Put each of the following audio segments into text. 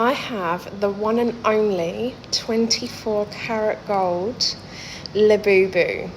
I have the one and only 24 karat gold Labubu.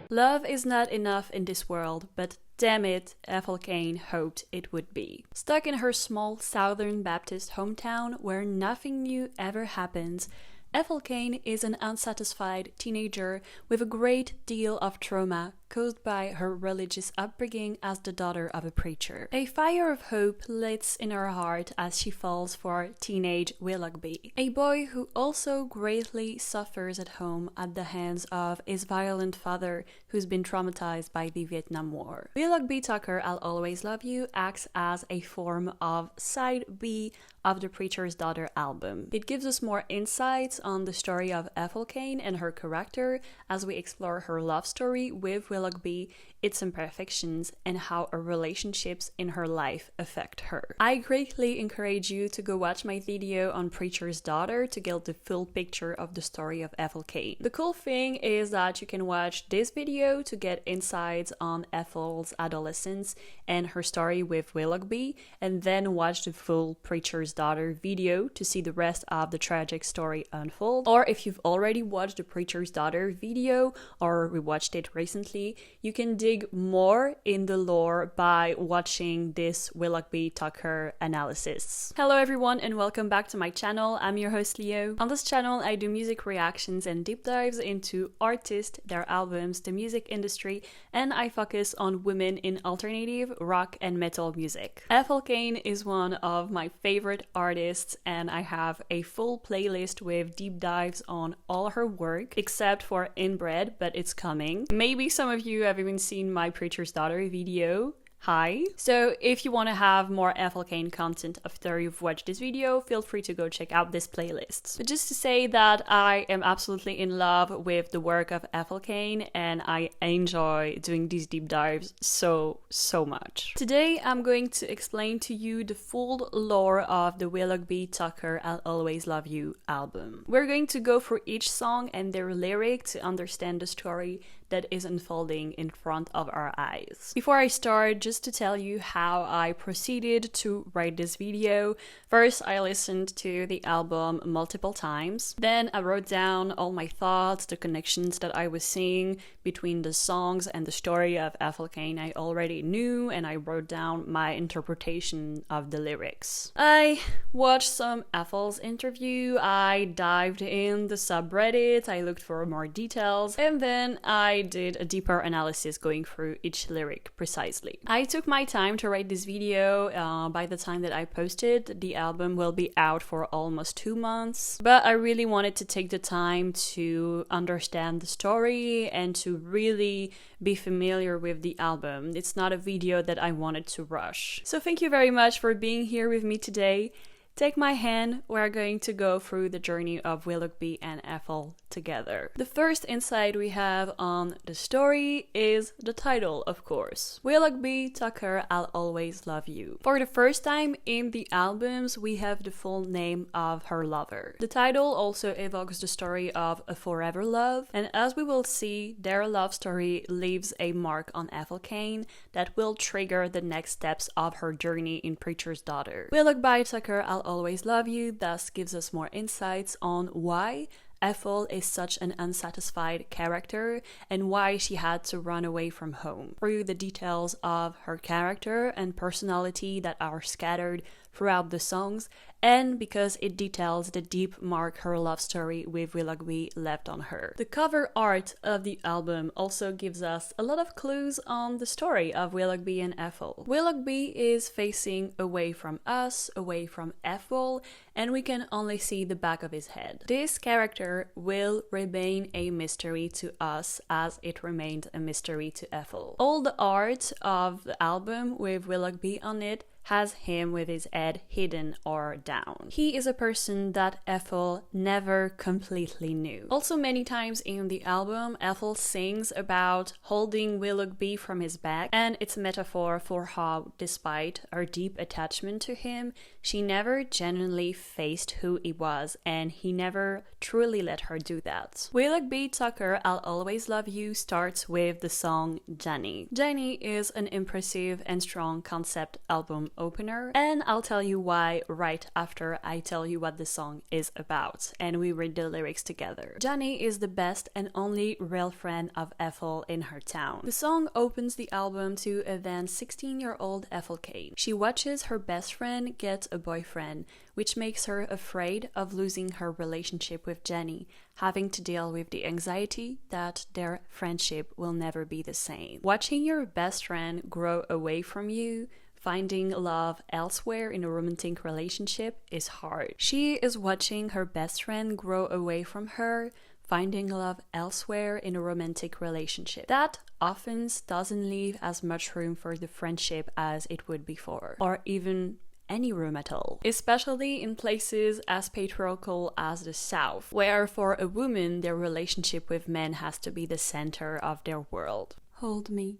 Love is not enough in this world, but damn it, Ethel Cain hoped it would be. Stuck in her small Southern Baptist hometown where nothing new ever happens, Ethel Cain is an unsatisfied teenager with a great deal of trauma caused by her religious upbringing as the daughter of a preacher. A fire of hope lights in her heart as she falls for teenage Willoughby, a boy who also greatly suffers at home at the hands of his violent father who's been traumatized by the Vietnam War. Willoughby Tucker I'll Always Love You acts as a form of side B of the Preacher's Daughter album. It gives us more insights on the story of Ethel Cain and her character as we explore her love story with Willoughby, its imperfections, and how her relationships in her life affect her. I greatly encourage you to go watch my video on Preacher's Daughter to get the full picture of the story of Ethel Cain. The cool thing is that you can watch this video to get insights on Ethel's adolescence and her story with Willoughby, and then watch the full Preacher's Daughter video to see the rest of the tragic story unfold. Or if you've already watched the Preacher's Daughter video or rewatched it recently, you can dig more in the lore by watching this Willoughby Tucker analysis. Hello everyone and welcome back to my channel. I'm your host Leo. On this channel I do music reactions and deep dives into artists, their albums, the music industry, and I focus on women in alternative, rock and metal music. Ethel Cain is one of my favorite artists and I have a full playlist with deep dives on all her work except for Inbred, but it's coming. Maybe some of you have even seen my Preacher's Daughter video. Hi! So if you want to have more Ethel Cain content after you've watched this video, feel free to go check out this playlist. But just to say that I am absolutely in love with the work of Ethel Cain and I enjoy doing these deep dives so much. Today I'm going to explain to you the full lore of the Willoughby Tucker I'll Always Love You album. We're going to go through each song and their lyric to understand the story that is unfolding in front of our eyes. Before I start, just to tell you how I proceeded to write this video. First, I listened to the album multiple times. Then I wrote down all my thoughts, the connections that I was seeing between the songs and the story of Ethel Cain I already knew, and I wrote down my interpretation of the lyrics. I watched some Ethel's interview, I dived in the subreddit, I looked for more details, and then I did a deeper analysis going through each lyric precisely. I took my time to write this video. By the time that I posted, the album will be out for almost 2 months, but I really wanted to take the time to understand the story and to really be familiar with the album. It's not a video that I wanted to rush. So thank you very much for being here with me today. Take my hand, we're going to go through the journey of Willoughby and Ethel together. The first insight we have on the story is the title, of course. Willoughby Tucker I'll Always Love You. For the first time in the albums, we have the full name of her lover. The title also evokes the story of a forever love, and as we will see, their love story leaves a mark on Ethel Cain that will trigger the next steps of her journey in Preacher's Daughter. Willoughby Tucker I'll Always Love You thus gives us more insights on why Ethel is such an unsatisfied character and why she had to run away from home. Through the details of her character and personality that are scattered throughout the songs, and because it details the deep mark her love story with Willoughby left on her. The cover art of the album also gives us a lot of clues on the story of Willoughby and Ethel. Willoughby is facing away from us, away from Ethel, and we can only see the back of his head. This character will remain a mystery to us as it remained a mystery to Ethel. All the art of the album with Willoughby on it has him with his head hidden or down. He is a person that Ethel never completely knew. Also, many times in the album, Ethel sings about holding Willoughby from his back, and it's a metaphor for how, despite her deep attachment to him, she never genuinely faced who he was, and he never truly let her do that. Willoughby Tucker I'll Always Love You starts with the song Janie. Janie is an impressive and strong concept album opener, and I'll tell you why right after I tell you what the song is about and we read the lyrics together. Janie is the best and only real friend of Ethel in her town. The song opens the album to a then 16-year-old Ethel Cain. She watches her best friend get a boyfriend, which makes her afraid of losing her relationship with Janie, having to deal with the anxiety that their friendship will never be the same. Watching your best friend grow away from you, finding love elsewhere in a romantic relationship is hard. She is watching her best friend grow away from her, finding love elsewhere in a romantic relationship. That often doesn't leave as much room for the friendship as it would before, or even any room at all, especially in places as patriarchal as the South, where for a woman their relationship with men has to be the center of their world. Hold me,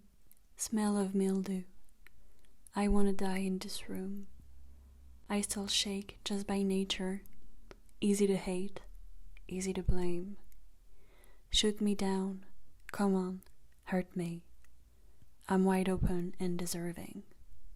smell of mildew. I wanna die in this room. I still shake just by nature, easy to hate, easy to blame. Shoot me down, come on, hurt me. I'm wide open and deserving.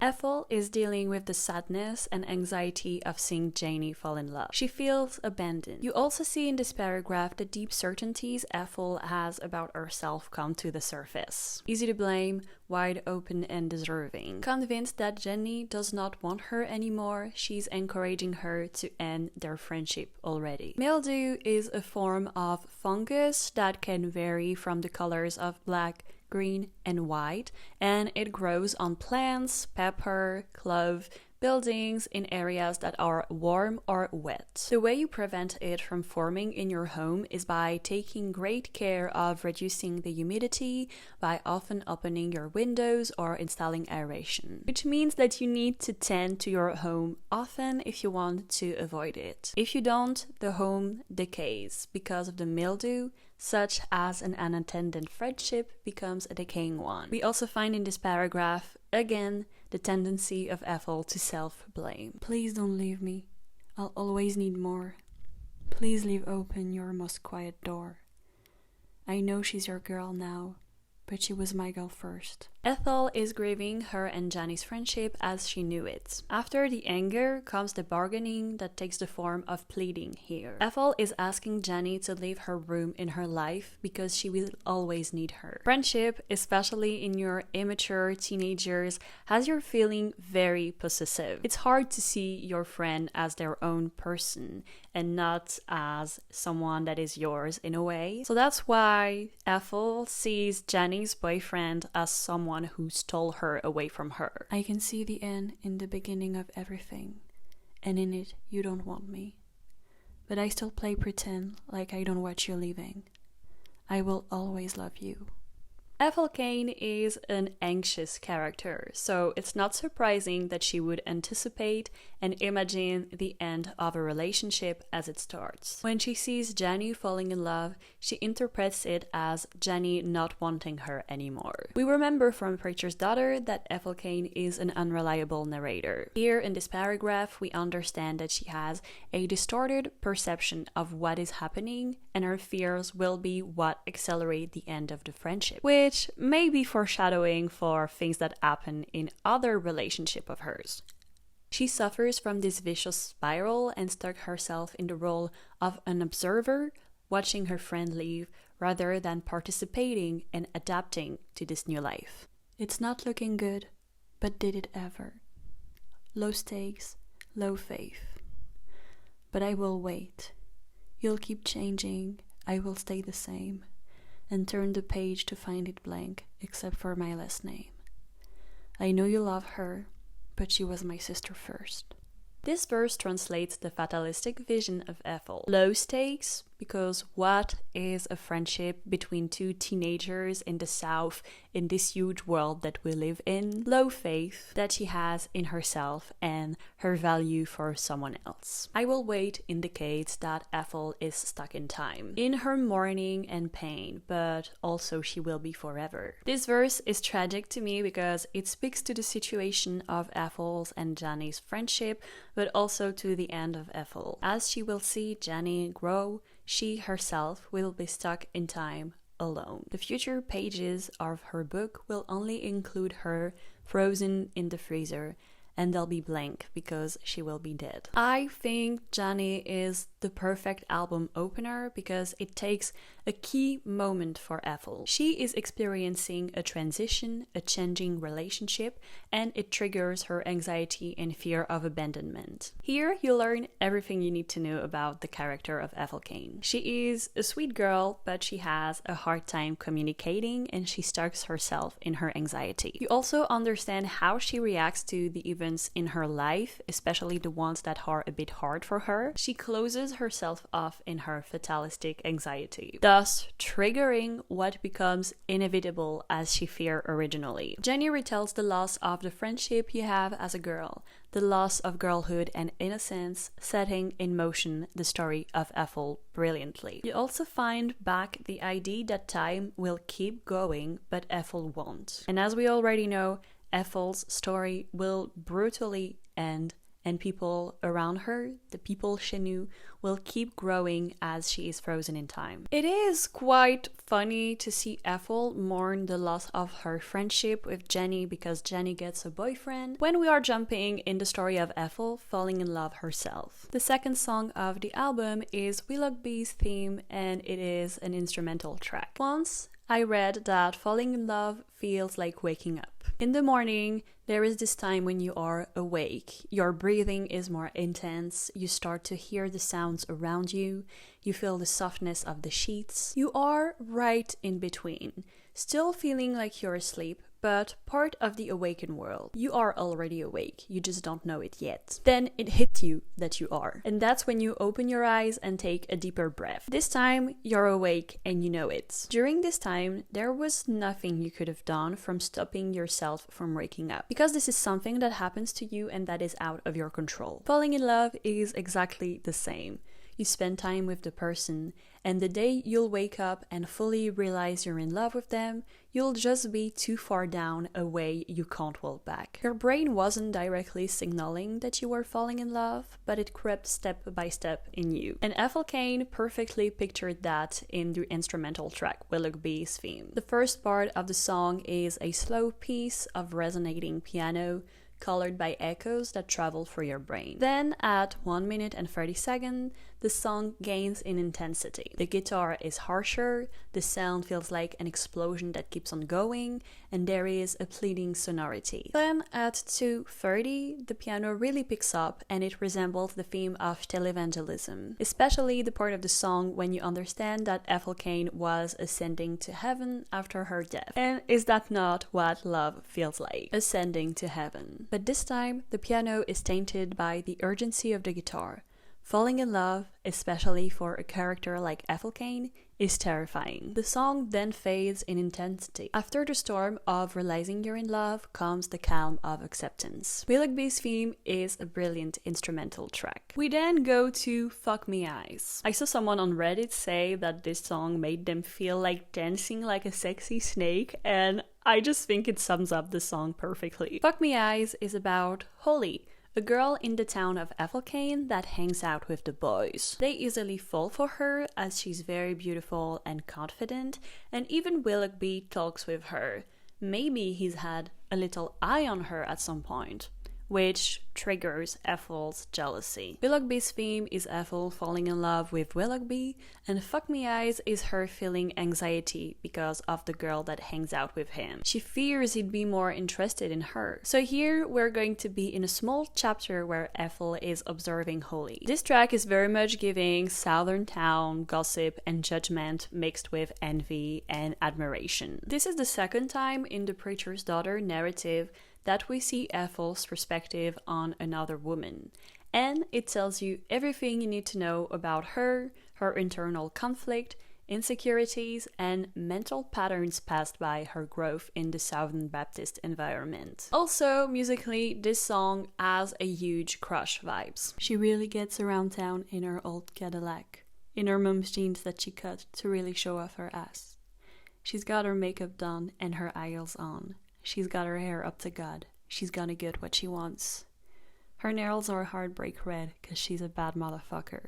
Ethel is dealing with the sadness and anxiety of seeing Janie fall in love. She feels abandoned. You also see in this paragraph the deep certainties Ethel has about herself come to the surface. Easy to blame, wide open and deserving. Convinced that Janie does not want her anymore, she's encouraging her to end their friendship already. Mildew is a form of fungus that can vary from the colors of black, green and white, and it grows on plants, pepper, clove, buildings in areas that are warm or wet. The way you prevent it from forming in your home is by taking great care of reducing the humidity, by often opening your windows or installing aeration, which means that you need to tend to your home often if you want to avoid it. If you don't, the home decays because of the mildew, such as an unattended friendship becomes a decaying one. We also find in this paragraph, again, the tendency of Ethel to self-blame. Please don't leave me. I'll always need more. Please leave open your most quiet door. I know she's your girl now, but she was my girl first. Ethel is grieving her and Janie's friendship as she knew it. After the anger comes the bargaining that takes the form of pleading here. Ethel is asking Janie to leave her room in her life because she will always need her. Friendship, especially in your immature teenagers, has you feeling very possessive. It's hard to see your friend as their own person and not as someone that is yours in a way. So that's why Ethel sees Janie's boyfriend as someone who stole her away from her. I can see the end in the beginning of everything, and in it you don't want me. But I still play pretend like I don't want you leaving. I will always love you. Ethel Cain is an anxious character, so it's not surprising that she would anticipate and imagine the end of a relationship as it starts. When she sees Janie falling in love, she interprets it as Janie not wanting her anymore. We remember from Preacher's Daughter that Ethel Cain is an unreliable narrator. Here in this paragraph, we understand that she has a distorted perception of what is happening, and her fears will be what accelerate the end of the friendship, which may be foreshadowing for things that happen in other relationship of hers. She suffers from this vicious spiral and stuck herself in the role of an observer, watching her friend leave rather than participating and adapting to this new life. It's not looking good, but did it ever? Low stakes, low faith. But I will wait. You'll keep changing, I will stay the same, and turn the page to find it blank, except for my last name. I know you love her, but she was my sister first. This verse translates the fatalistic vision of Ethel. Low stakes, because what is a friendship between two teenagers in the South in this huge world that we live in? Low faith that she has in herself and her value for someone else. I will wait indicates that Ethel is stuck in time, in her mourning and pain, but also she will be forever. This verse is tragic to me because it speaks to the situation of Ethel's and Janie's friendship, but also to the end of Ethel. As she will see Janie grow, she herself will be stuck in time alone. The future pages of her book will only include her frozen in the freezer and they'll be blank because she will be dead. I think Janie is the perfect album opener because it takes a key moment for Ethel. She is experiencing a transition, a changing relationship, and it triggers her anxiety and fear of abandonment. Here you learn everything you need to know about the character of Ethel Cain. She is a sweet girl, but she has a hard time communicating and she stucks herself in her anxiety. You also understand how she reacts to the events in her life, especially the ones that are a bit hard for her. She closes herself off in her fatalistic anxiety, thus triggering what becomes inevitable as she feared originally. Janie retells the loss of the friendship you have as a girl, the loss of girlhood and innocence, setting in motion the story of Ethel brilliantly. You also find back the idea that time will keep going, but Ethel won't. And as we already know, Ethel's story will brutally end, and people around her, the people she knew, will keep growing as she is frozen in time. It is quite funny to see Ethel mourn the loss of her friendship with Janie because Janie gets a boyfriend, when we are jumping in the story of Ethel falling in love herself. The second song of the album is Willoughby's theme, and it is an instrumental track. Once I read that falling in love feels like waking up. In the morning, there is this time when you are awake. Your breathing is more intense, you start to hear the sounds around you, you feel the softness of the sheets. You are right in between, still feeling like you're asleep, but part of the awakened world. You are already awake, you just don't know it yet. Then it hits you that you are. And that's when you open your eyes and take a deeper breath. This time, you're awake and you know it. During this time, there was nothing you could have done from stopping yourself from waking up. Because this is something that happens to you and that is out of your control. Falling in love is exactly the same. You spend time with the person, and the day you'll wake up and fully realize you're in love with them, you'll just be too far down a way you can't walk back. Your brain wasn't directly signaling that you were falling in love, but it crept step by step in you. And Ethel Cain perfectly pictured that in the instrumental track Willoughby's theme. The first part of the song is a slow piece of resonating piano, colored by echoes that travel through your brain. Then, at 1 minute and 30 seconds, the song gains in intensity. The guitar is harsher, the sound feels like an explosion that keeps on going, and there is a pleading sonority. Then, at 2:30, the piano really picks up and it resembles the theme of televangelism, especially the part of the song when you understand that Ethel Cain was ascending to heaven after her death. And is that not what love feels like? Ascending to heaven. But this time, the piano is tainted by the urgency of the guitar. Falling in love, especially for a character like Ethel Cain, is terrifying. The song then fades in intensity. After the storm of realizing you're in love comes the calm of acceptance. Willoughby's theme is a brilliant instrumental track. We then go to Fuck Me Eyes. I saw someone on Reddit say that this song made them feel like dancing like a sexy snake, and I just think it sums up the song perfectly. Fuck Me Eyes is about Holly, a girl in the town of Ethel Cain that hangs out with the boys. They easily fall for her as she's very beautiful and confident, and even Willoughby talks with her. Maybe he's had a little eye on her at some point, which triggers Ethel's jealousy. Willoughby's theme is Ethel falling in love with Willoughby, and Fuck Me Eyes is her feeling anxiety because of the girl that hangs out with him. She fears he'd be more interested in her. So here we're going to be in a small chapter where Ethel is observing Holly. This track is very much giving southern town gossip and judgment mixed with envy and admiration. This is the second time in the Preacher's Daughter narrative that we see Ethel's perspective on another woman, and it tells you everything you need to know about her, her internal conflict, insecurities, and mental patterns passed by her growth in the Southern Baptist environment. Also, musically, this song has a huge crush vibes. She really gets around town in her old Cadillac, in her mom's jeans that she cut to really show off her ass. She's got her makeup done and her heels on. She's got her hair up to God. She's gonna get what she wants. Her nails are heartbreak red cause she's a bad motherfucker.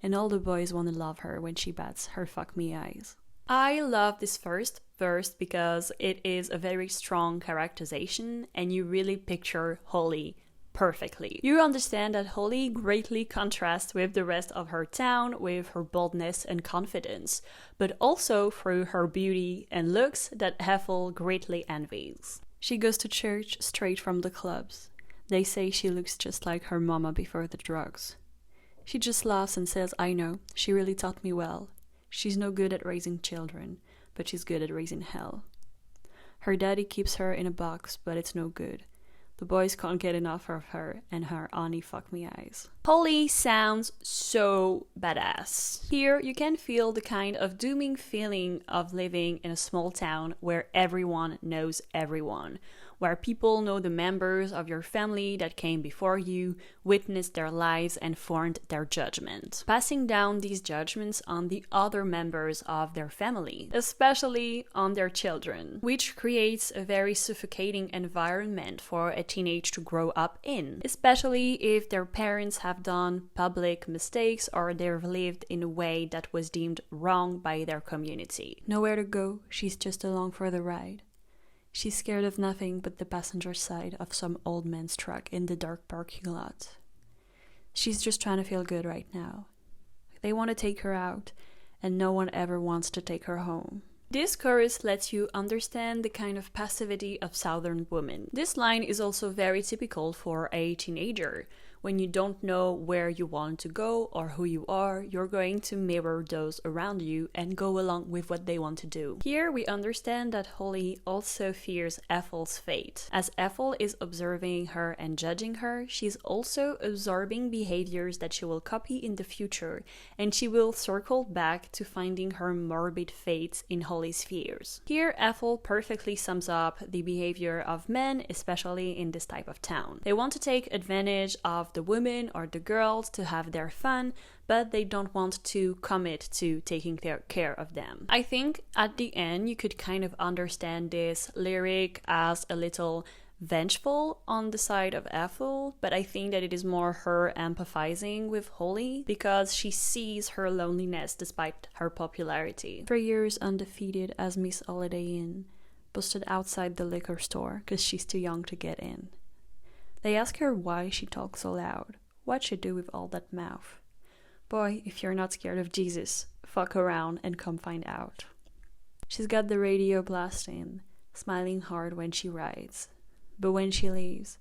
And all the boys wanna love her when she bats her fuck me eyes. I love this first verse because it is a very strong characterization and you really picture Holly perfectly. You understand that Holly greatly contrasts with the rest of her town with her boldness and confidence, but also through her beauty and looks that Ethel greatly envies. She goes to church straight from the clubs. They say she looks just like her mama before the drugs. She just laughs and says, "I know, she really taught me well. She's no good at raising children, but she's good at raising hell." Her daddy keeps her in a box, but it's no good. The boys can't get enough of her and her auntie fuck me eyes. Holly sounds so badass. Here you can feel the kind of dooming feeling of living in a small town where everyone knows everyone, where people know the members of your family that came before you, witnessed their lives and formed their judgment, passing down these judgments on the other members of their family, especially on their children, which creates a very suffocating environment for a teenage to grow up in, especially if their parents have done public mistakes or they've lived in a way that was deemed wrong by their community. Nowhere to go, she's just along for the ride. She's scared of nothing but the passenger side of some old man's truck in the dark parking lot. She's just trying to feel good right now. They want to take her out, and no one ever wants to take her home. This chorus lets you understand the kind of passivity of Southern women. This line is also very typical for a teenager. When you don't know where you want to go or who you are, you're going to mirror those around you and go along with what they want to do. Here we understand that Holly also fears Ethel's fate. As Ethel is observing her and judging her, she's also absorbing behaviors that she will copy in the future, and she will circle back to finding her morbid fate in Holly's fears. Here Ethel perfectly sums up the behavior of men, especially in this type of town. They want to take advantage of the women or the girls to have their fun, but they don't want to commit to taking care of them. I think at the end you could kind of understand this lyric as a little vengeful on the side of Ethel, but I think that it is more her empathizing with Holly because she sees her loneliness despite her popularity. 3 years undefeated as Miss Holiday Inn, busted outside the liquor store because she's too young to get in. They ask her why she talks so loud. What'd she do with all that mouth? Boy, if you're not scared of Jesus, fuck around and come find out. She's got the radio blasting, smiling hard when she rides. But when she leaves,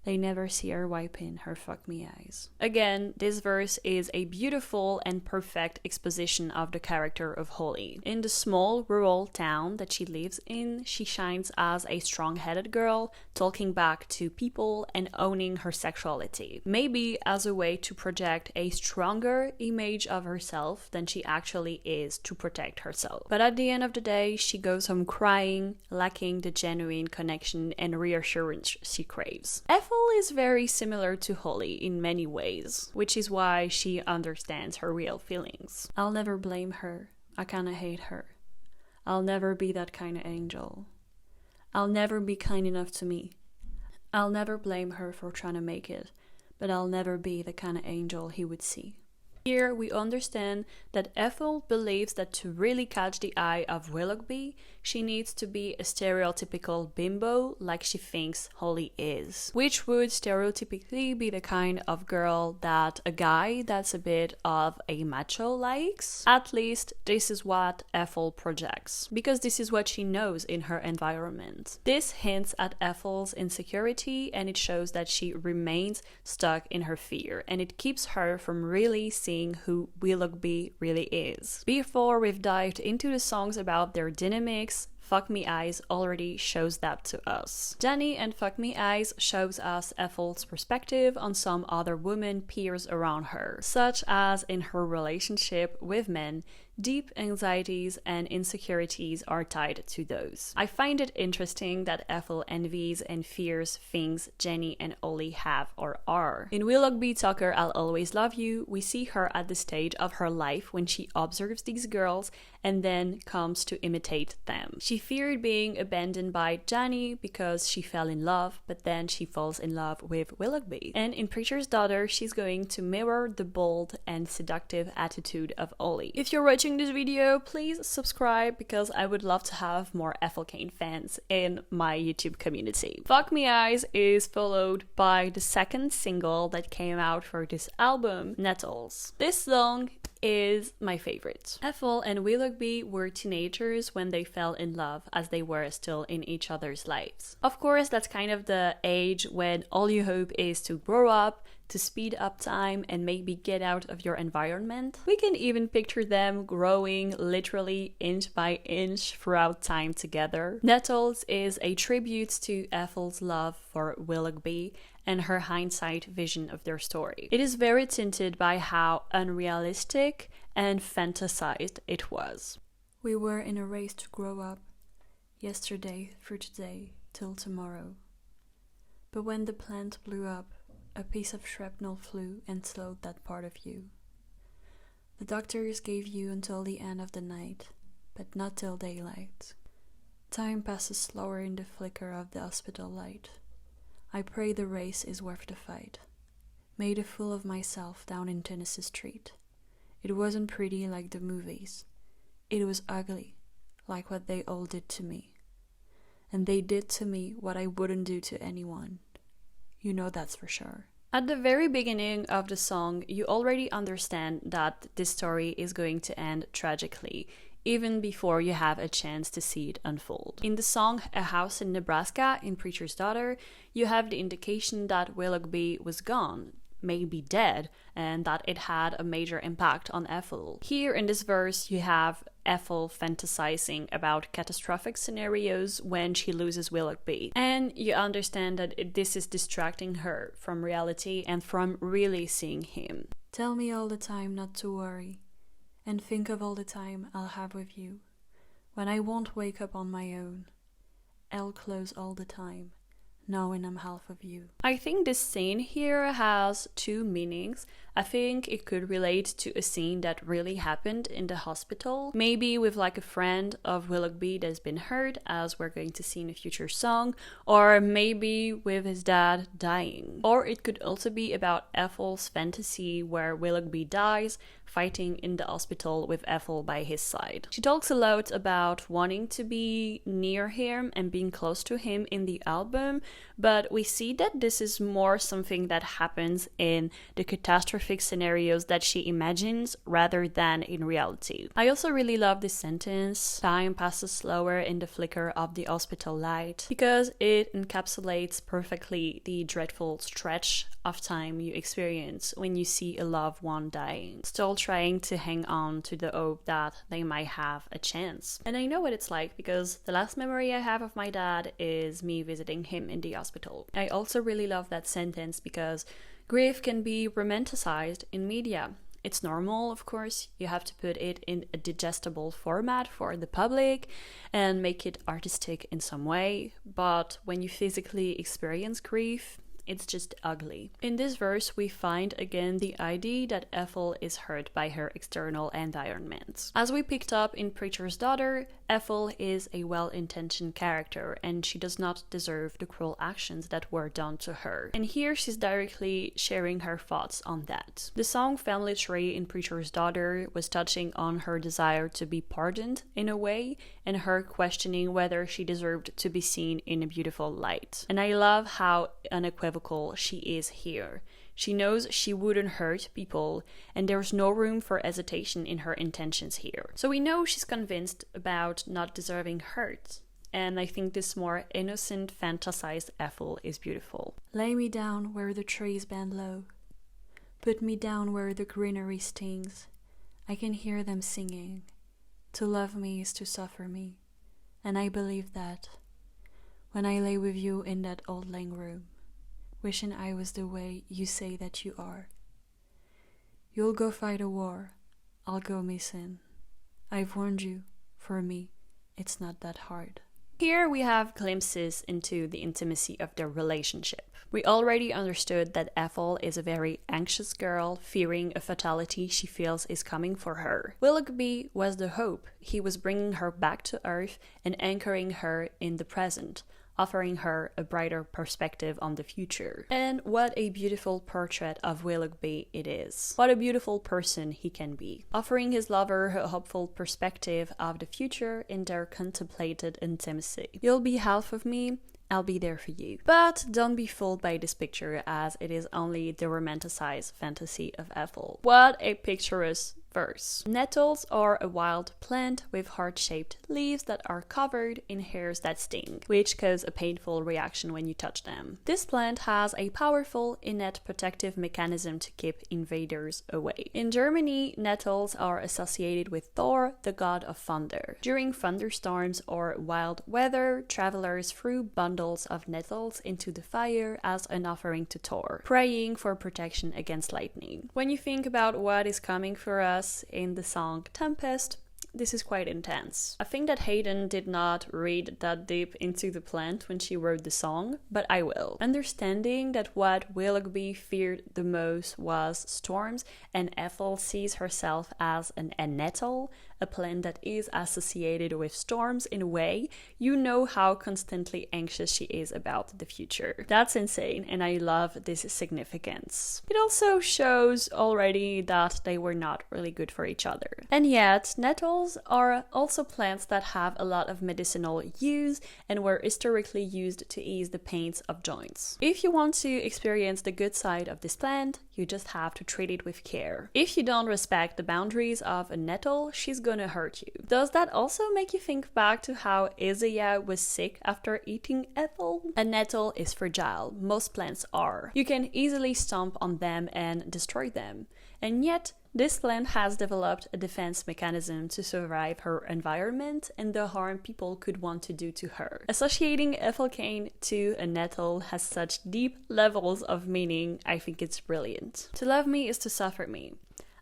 they never see her wiping her fuck me eyes. Again, this verse is a beautiful and perfect exposition of the character of Holly. In the small rural town that she lives in, she shines as a strong-headed girl, talking back to people and owning her sexuality. Maybe as a way to project a stronger image of herself than she actually is to protect herself. But at the end of the day, she goes home crying, lacking the genuine connection and reassurance she craves. Ethel is very similar to Holly in many ways, which is why she understands her real feelings. I'll never blame her. I kinda hate her. I'll never be that kind of angel. I'll never be kind enough to me. I'll never blame her for trying to make it, but I'll never be the kind of angel he would see. Here we understand that Ethel believes that to really catch the eye of Willoughby, she needs to be a stereotypical bimbo like she thinks Holly is, which would stereotypically be the kind of girl that a guy that's a bit of a macho likes. At least this is what Ethel projects, because this is what she knows in her environment. This hints at Ethel's insecurity, and it shows that she remains stuck in her fear, and it keeps her from really seeing who Willoughby really is. Before we've dived into the songs about their dynamics, Fuck Me Eyes already shows that to us. Janie and Fuck Me Eyes shows us Ethel's perspective on some other women peers around her, such as in her relationship with men. Deep anxieties and insecurities are tied to those. I find it interesting that Ethel envies and fears things Janie and Holly have or are. In Willoughby Tucker I'll Always Love You, we see her at the stage of her life when she observes these girls and then comes to imitate them. She feared being abandoned by Janie because she fell in love, but then she falls in love with Willoughby. And in Preacher's Daughter, she's going to mirror the bold and seductive attitude of Holly. If you're watching watching this video, please subscribe because I would love to have more Ethel Cain fans in my YouTube community. Fuck Me Eyes is followed by the second single that came out for this album, Nettles. This song is my favorite. Ethel and Willoughby were teenagers when they fell in love, as they were still in each other's lives. Of course, that's kind of the age when all you hope is to grow up, to speed up time, and maybe get out of your environment. We can even picture them growing literally inch by inch throughout time together. Nettles is a tribute to Ethel's love for Willoughby and her hindsight vision of their story. It is very tinted by how unrealistic and fantasized it was. We were in a race to grow up, yesterday through today till tomorrow. But when the plant blew up, a piece of shrapnel flew and slowed that part of you. The doctors gave you until the end of the night, but not till daylight. Time passes slower in the flicker of the hospital light. I pray the race is worth the fight. Made a fool of myself down in Tennessee Street. It wasn't pretty like the movies. It was ugly, like what they all did to me. And they did to me what I wouldn't do to anyone. You know that's for sure. At the very beginning of the song, you already understand that this story is going to end tragically, even before you have a chance to see it unfold. In the song A House in Nebraska, in Preacher's Daughter, you have the indication that Willoughby was gone, maybe dead, and that it had a major impact on Ethel. Here in this verse, you have Ethel fantasizing about catastrophic scenarios when she loses Willoughby. And you understand that this is distracting her from reality and from really seeing him. Tell me all the time not to worry, and think of all the time I'll have with you, when I won't wake up on my own. I'll close all the time, knowing I'm half of you. I think this scene here has two meanings. I think it could relate to a scene that really happened in the hospital, maybe with like a friend of Willoughby that's been hurt, as we're going to see in a future song, or maybe with his dad dying. Or it could also be about Ethel's fantasy where Willoughby dies, fighting in the hospital with Ethel by his side. She talks a lot about wanting to be near him and being close to him in the album, but we see that this is more something that happens in the catastrophic scenarios that she imagines rather than in reality. I also really love this sentence, time passes slower in the flicker of the hospital light, because it encapsulates perfectly the dreadful stretch of time you experience when you see a loved one dying, still trying to hang on to the hope that they might have a chance. And I know what it's like because the last memory I have of my dad is me visiting him in the hospital. I also really love that sentence because grief can be romanticized in media. It's normal, of course. You have to put it in a digestible format for the public and make it artistic in some way. But when you physically experience grief, it's just ugly. In this verse, we find again the idea that Ethel is hurt by her external environment. As we picked up in Preacher's Daughter, Ethel is a well-intentioned character and she does not deserve the cruel actions that were done to her. And here she's directly sharing her thoughts on that. The song Family Tree in Preacher's Daughter was touching on her desire to be pardoned in a way and her questioning whether she deserved to be seen in a beautiful light. And I love how unequivocal she is here. She knows she wouldn't hurt people, and there's no room for hesitation in her intentions here. So we know she's convinced about not deserving hurt, and I think this more innocent, fantasized Ethel is beautiful. Lay me down where the trees bend low. Put me down where the greenery stings. I can hear them singing. To love me is to suffer me, and I believe that when I lay with you in that old lang room, wishing I was the way you say that you are. You'll go fight a war, I'll go missing. I've warned you, for me, it's not that hard. Here we have glimpses into the intimacy of their relationship. We already understood that Ethel is a very anxious girl, fearing a fatality she feels is coming for her. Willoughby was the hope. He was bringing her back to Earth and anchoring her in the present, offering her a brighter perspective on the future. And what a beautiful portrait of Willoughby it is. What a beautiful person he can be, offering his lover a hopeful perspective of the future in their contemplated intimacy. You'll be half of me, I'll be there for you. But don't be fooled by this picture, as it is only the romanticized fantasy of Ethel. What a picturesque verse. Nettles are a wild plant with heart-shaped leaves that are covered in hairs that sting, which cause a painful reaction when you touch them. This plant has a powerful innate protective mechanism to keep invaders away. In Germany, nettles are associated with Thor, the god of thunder. During thunderstorms or wild weather, travelers threw bundles of nettles into the fire as an offering to Thor, praying for protection against lightning. When you think about what is coming for us in the song Tempest, this is quite intense. I think that Haydn did not read that deep into the plant when she wrote the song, but I will. Understanding that what Willoughby feared the most was storms, and Ethel sees herself as a nettle, a plant that is associated with storms in a way, you know how constantly anxious she is about the future. That's insane, and I love this significance. It also shows already that they were not really good for each other. And yet, nettles are also plants that have a lot of medicinal use and were historically used to ease the pains of joints. If you want to experience the good side of this plant, you just have to treat it with care. If you don't respect the boundaries of a nettle, she's gonna hurt you. Does that also make you think back to how Isaiah was sick after eating Ethel? A nettle is fragile. Most plants are. You can easily stomp on them and destroy them. And yet, this plant has developed a defense mechanism to survive her environment and the harm people could want to do to her. Associating Ethel Cain to a nettle has such deep levels of meaning, I think it's brilliant. To love me is to suffer me.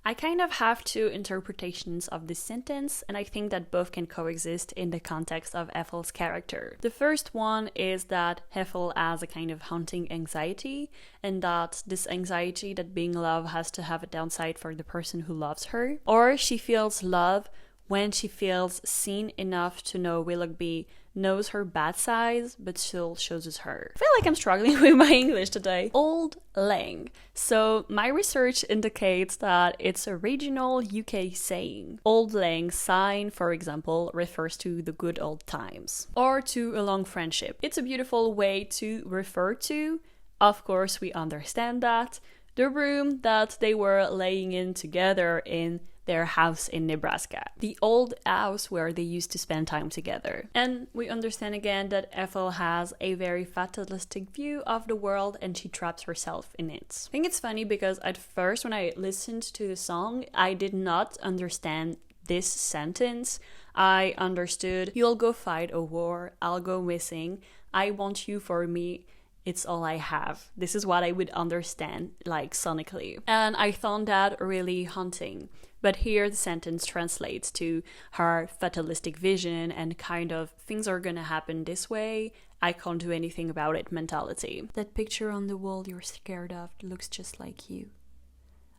I kind of have two interpretations of this sentence, and I think that both can coexist in the context of Ethel's character. The first one is that Ethel has a kind of haunting anxiety, and that this anxiety that being loved has to have a downside for the person who loves her. Or she feels love when she feels seen enough to know Willoughby knows her bad sides, but still chooses her. I feel like I'm struggling with my English today. Auld Lang. So my research indicates that it's a regional UK saying. Auld Lang Syne, for example, refers to the good old times, or to a long friendship. It's a beautiful way to refer to, of course we understand that, the room that they were laying in together in their house in Nebraska. The old house where they used to spend time together. And we understand again that Ethel has a very fatalistic view of the world and she traps herself in it. I think it's funny because at first when I listened to the song, I did not understand this sentence. I understood, you'll go fight a war, I'll go missing, I want you for me, it's all I have. This is what I would understand, like sonically. And I found that really haunting. But here the sentence translates to her fatalistic vision and kind of things are gonna happen this way, I can't do anything about it mentality. That picture on the wall you're scared of looks just like you.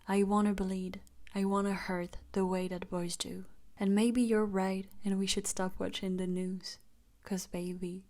I wanna bleed, I wanna hurt the way that boys do. And maybe you're right and we should stop watching the news. 'Cause baby,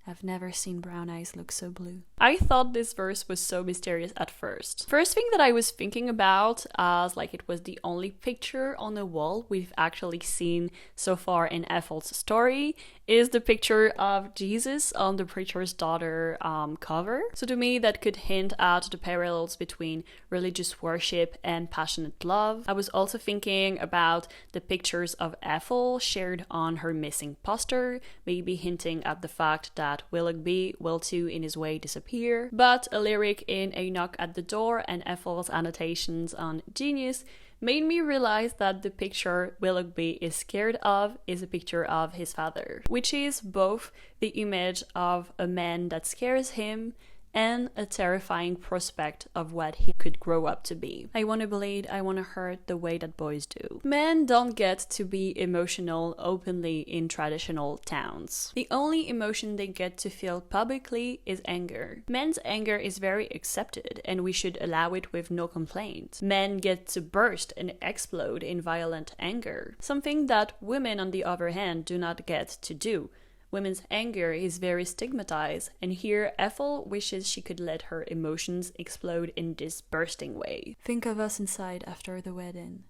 I've never seen brown eyes look so blue. I thought this verse was so mysterious at first. First thing that I was thinking about, as like it was the only picture on the wall we've actually seen so far in Ethel's story, is the picture of Jesus on the Preacher's Daughter cover. So to me, that could hint at the parallels between religious worship and passionate love. I was also thinking about the pictures of Ethel shared on her missing poster, maybe hinting at the fact that Willoughby will too in his way disappear. But a lyric in A Knock at the Door and Ethel's annotations on Genius made me realize that the picture Willoughby is scared of is a picture of his father, which is both the image of a man that scares him and a terrifying prospect of what he could grow up to be. I want to bleed, I want to hurt the way that boys do. Men don't get to be emotional openly in traditional towns. The only emotion they get to feel publicly is anger. Men's anger is very accepted and we should allow it with no complaint. Men get to burst and explode in violent anger, something that women on the other hand do not get to do. women's anger is very stigmatized, and here Ethel wishes she could let her emotions explode in this bursting way. Think of us inside after the wedding,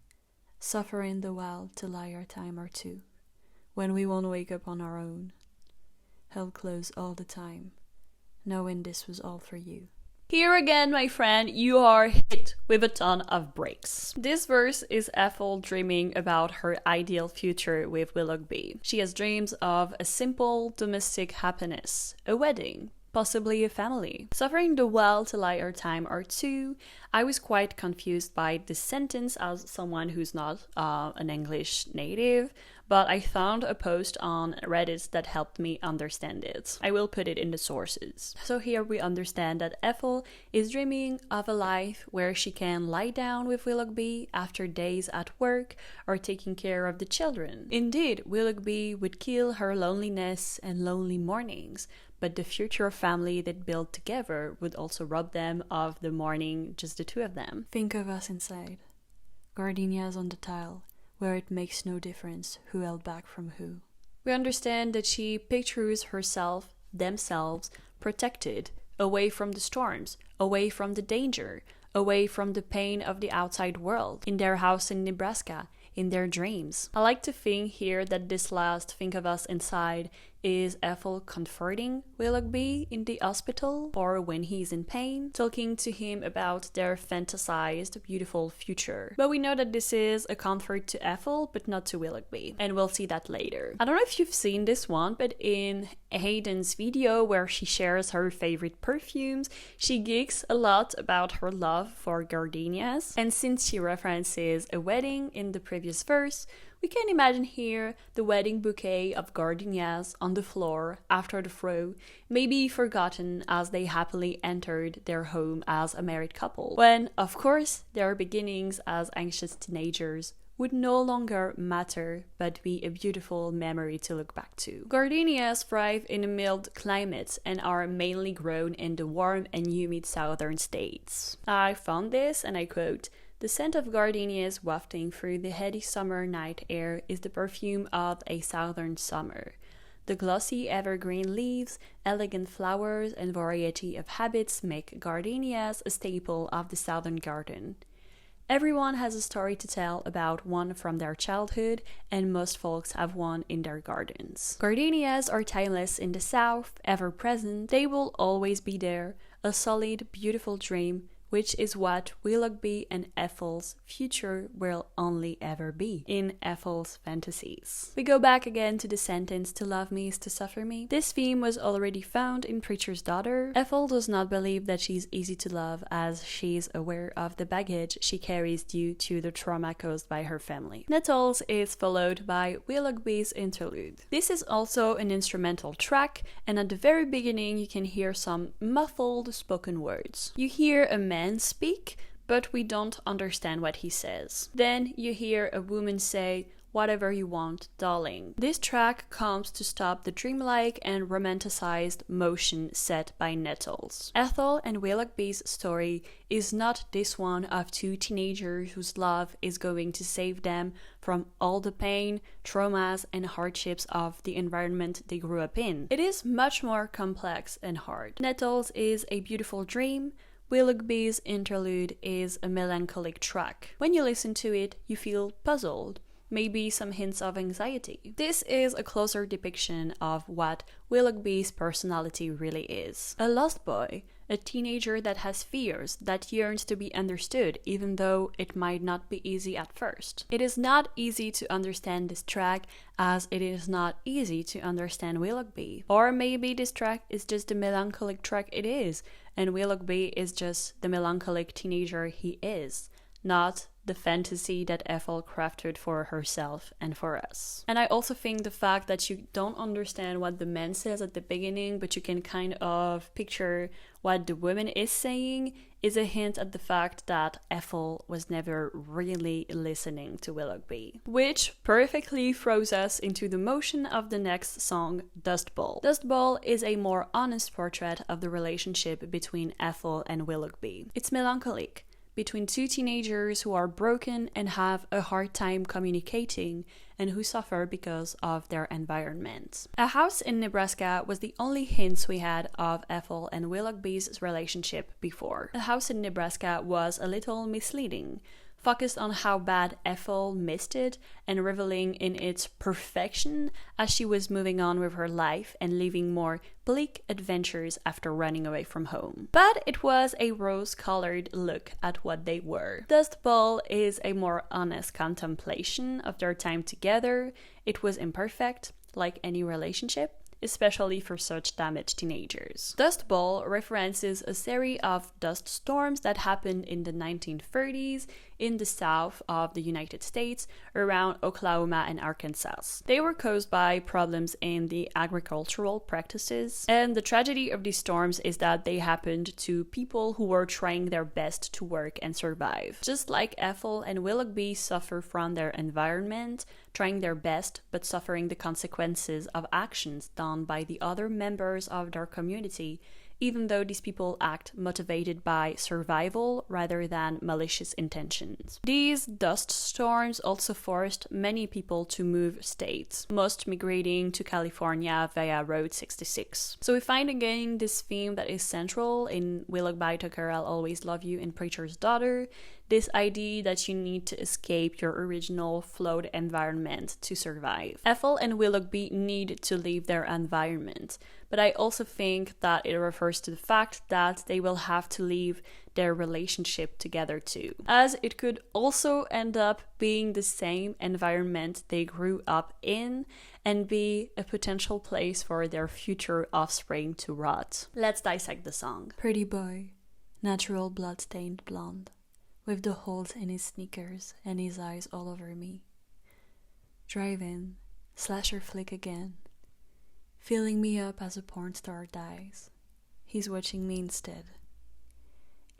suffering the while to lie our time or two, when we won't wake up on our own, held close all the time, knowing this was all for you. Here again, my friend, you are hit with a ton of breaks. This verse is Ethel dreaming about her ideal future with Willoughby. She has dreams of a simple domestic happiness, a wedding, possibly a family. Suffering the while to lie our time or two, I was quite confused by this sentence as someone who's not an English native, but I found a post on Reddit that helped me understand it. I will put it in the sources. So here we understand that Ethel is dreaming of a life where she can lie down with Willoughby after days at work or taking care of the children. Indeed, Willoughby would kill her loneliness and lonely mornings, but the future family they'd build together would also rob them of the morning, just the two of them. Think of us inside. Gardenias on the tile, where it makes no difference who held back from who. We understand that she pictures herself, themselves, protected, away from the storms, away from the danger, away from the pain of the outside world, in their house in Nebraska, in their dreams. I like to think here that this last think of us inside is Ethel comforting Willoughby in the hospital or when he's in pain, talking to him about their fantasized beautiful future. But we know that this is a comfort to Ethel but not to Willoughby, and we'll see that later. I don't know if you've seen this one, but in Hayden's video where she shares her favorite perfumes, she geeks a lot about her love for gardenias, and since she references a wedding in the previous verse, we can imagine here the wedding bouquet of gardenias on the floor after the throw, maybe forgotten as they happily entered their home as a married couple, when, of course, their beginnings as anxious teenagers would no longer matter but be a beautiful memory to look back to. Gardenias thrive in a mild climate and are mainly grown in the warm and humid southern states. I found this, and I quote, "The scent of gardenias wafting through the heady summer night air is the perfume of a southern summer. The glossy evergreen leaves, elegant flowers, and variety of habits make gardenias a staple of the southern garden. Everyone has a story to tell about one from their childhood, and most folks have one in their gardens. Gardenias are timeless in the South, ever present. They will always be there, a solid, beautiful dream, which is what Willoughby and Ethel's future will only ever be, in Ethel's fantasies." We go back again to the sentence, "To love me is to suffer me." This theme was already found in Preacher's Daughter. Ethel does not believe that she's easy to love, as she's aware of the baggage she carries due to the trauma caused by her family. Nettles is followed by Willoughby's Interlude. This is also an instrumental track, and at the very beginning you can hear some muffled spoken words. You hear a man speak, but we don't understand what he says. Then you hear a woman say, "Whatever you want, darling." This track comes to stop the dreamlike and romanticized motion set by Nettles. Ethel and Willoughby's story is not this one of two teenagers whose love is going to save them from all the pain, traumas, and hardships of the environment they grew up in. It is much more complex and hard. Nettles is a beautiful dream. Willoughby's Interlude is a melancholic track. When you listen to it, you feel puzzled, maybe some hints of anxiety. This is a closer depiction of what Willoughby's personality really is. A lost boy, a teenager that has fears, that yearns to be understood, even though it might not be easy at first. It is not easy to understand this track, as it is not easy to understand Willoughby. Or maybe this track is just the melancholic track it is, and Willoughby is just the melancholic teenager he is, not the fantasy that Ethel crafted for herself and for us. And I also think the fact that you don't understand what the man says at the beginning, but you can kind of picture what the woman is saying, is a hint at the fact that Ethel was never really listening to Willoughby. Which perfectly throws us into the motion of the next song, Dust Bowl. Dust Bowl is a more honest portrait of the relationship between Ethel and Willoughby. It's melancholic, between two teenagers who are broken and have a hard time communicating and who suffer because of their environment. A house in Nebraska was the only hints we had of Ethel and Willoughby's relationship before. A house in Nebraska was a little misleading, focused on how bad Ethel missed it and reveling in its perfection as she was moving on with her life and living more bleak adventures after running away from home. But it was a rose-colored look at what they were. Dust Bowl is a more honest contemplation of their time together. It was imperfect, like any relationship, especially for such damaged teenagers. Dust Bowl references a series of dust storms that happened in the 1930s in the south of the United States around Oklahoma and Arkansas. They were caused by problems in the agricultural practices, and the tragedy of these storms is that they happened to people who were trying their best to work and survive. Just like Ethel and Willoughby suffer from their environment, trying their best but suffering the consequences of actions done by the other members of their community, even though these people act motivated by survival rather than malicious intentions. These dust storms also forced many people to move states, most migrating to California via Route 66. So we find again this theme that is central in Willoughby Tucker I'll Always Love You and Preacher's Daughter, this idea that you need to escape your original flawed environment to survive. Ethel and Willoughby need to leave their environment, but I also think that it refers to the fact that they will have to leave their relationship together too, as it could also end up being the same environment they grew up in and be a potential place for their future offspring to rot. Let's dissect the song. Pretty boy, natural blood-stained blonde, with the holes in his sneakers and his eyes all over me. Drive-in, slasher flick again, filling me up as a porn star dies. He's watching me instead.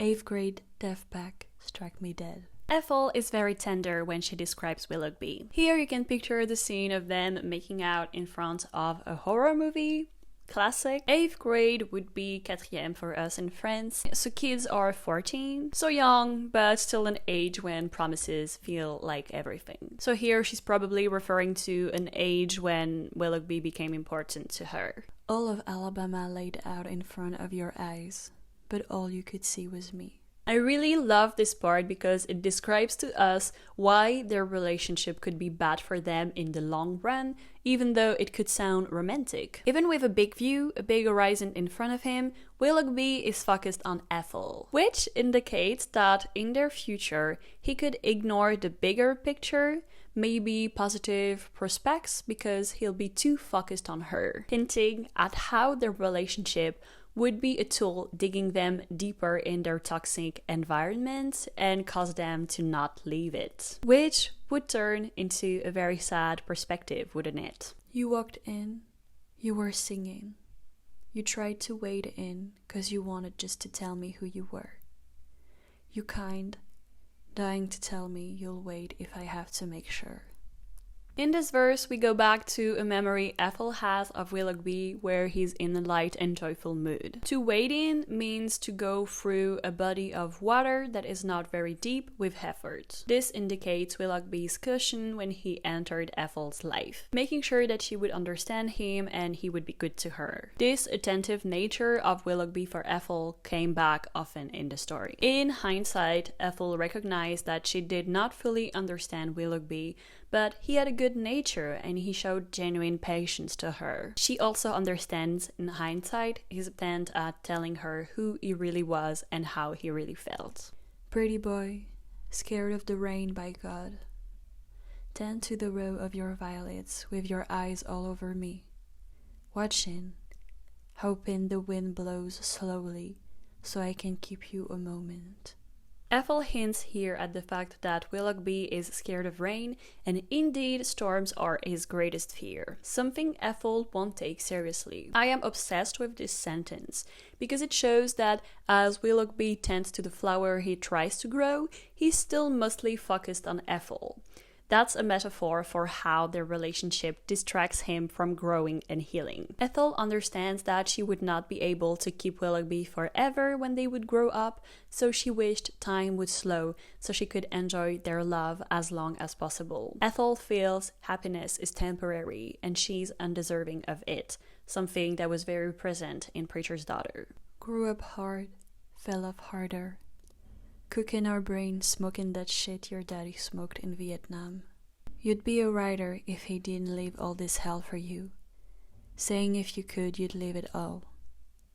8th grade death pack struck me dead. Ethel is very tender when she describes Willoughby. Here you can picture the scene of them making out in front of a horror movie. Classic. 8th grade would be quatrième for us in France. So kids are 14. So young, but still an age when promises feel like everything. So here she's probably referring to an age when Willoughby became important to her. All of Alabama laid out in front of your eyes, but all you could see was me. I really love this part because it describes to us why their relationship could be bad for them in the long run, even though it could sound romantic. Even with a big view, a big horizon in front of him, Willoughby is focused on Ethel, which indicates that in their future, he could ignore the bigger picture, maybe positive prospects, because he'll be too focused on her, hinting at how their relationship would be a tool digging them deeper in their toxic environment and cause them to not leave it. Which would turn into a very sad perspective, wouldn't it? You walked in, you were singing. You tried to wade in because you wanted just to tell me who you were. You kind, dying to tell me you'll wait if I have to make sure. In this verse, we go back to a memory Ethel has of Willoughby where he's in a light and joyful mood. To wade in means to go through a body of water that is not very deep with effort. This indicates Willoughby's caution when he entered Ethel's life, making sure that she would understand him and he would be good to her. This attentive nature of Willoughby for Ethel came back often in the story. In hindsight, Ethel recognized that she did not fully understand Willoughby, but he had a good nature and he showed genuine patience to her. She also understands, in hindsight, his attempt at telling her who he really was and how he really felt. Pretty boy, scared of the rain by God. Tend to the row of your violets with your eyes all over me. Watching, hoping the wind blows slowly so I can keep you a moment. Ethel hints here at the fact that Willoughby is scared of rain, and indeed storms are his greatest fear, something Ethel won't take seriously. I am obsessed with this sentence, because it shows that as Willoughby tends to the flower he tries to grow, he's still mostly focused on Ethel. That's a metaphor for how their relationship distracts him from growing and healing. Ethel understands that she would not be able to keep Willoughby forever when they would grow up, so she wished time would slow so she could enjoy their love as long as possible. Ethel feels happiness is temporary and she's undeserving of it, something that was very present in Preacher's Daughter. Grew up hard, fell off harder. Cooking our brains, smoking that shit your daddy smoked in Vietnam. You'd be a writer if he didn't leave all this hell for you. Saying if you could, you'd leave it all.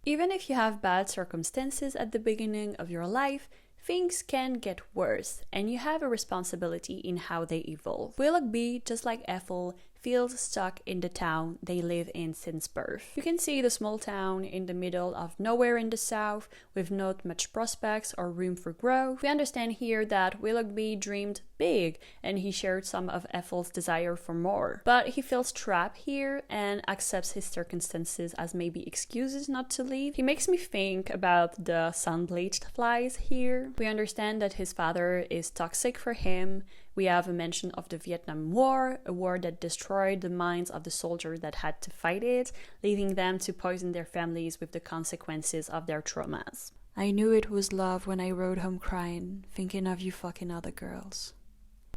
Even if you have bad circumstances at the beginning of your life, things can get worse, and you have a responsibility in how they evolve. Willoughby, just like Ethel, feels stuck in the town they live in since birth. You can see the small town in the middle of nowhere in the south, with not much prospects or room for growth. We understand here that Willoughby dreamed big, and he shared some of Ethel's desire for more. But he feels trapped here and accepts his circumstances as maybe excuses not to leave. He makes me think about the sun-bleached flies here. We understand that his father is toxic for him. We have a mention of the Vietnam War, a war that destroyed the minds of the soldiers that had to fight it, leading them to poison their families with the consequences of their traumas. I knew it was love when I rode home crying, thinking of you fucking other girls.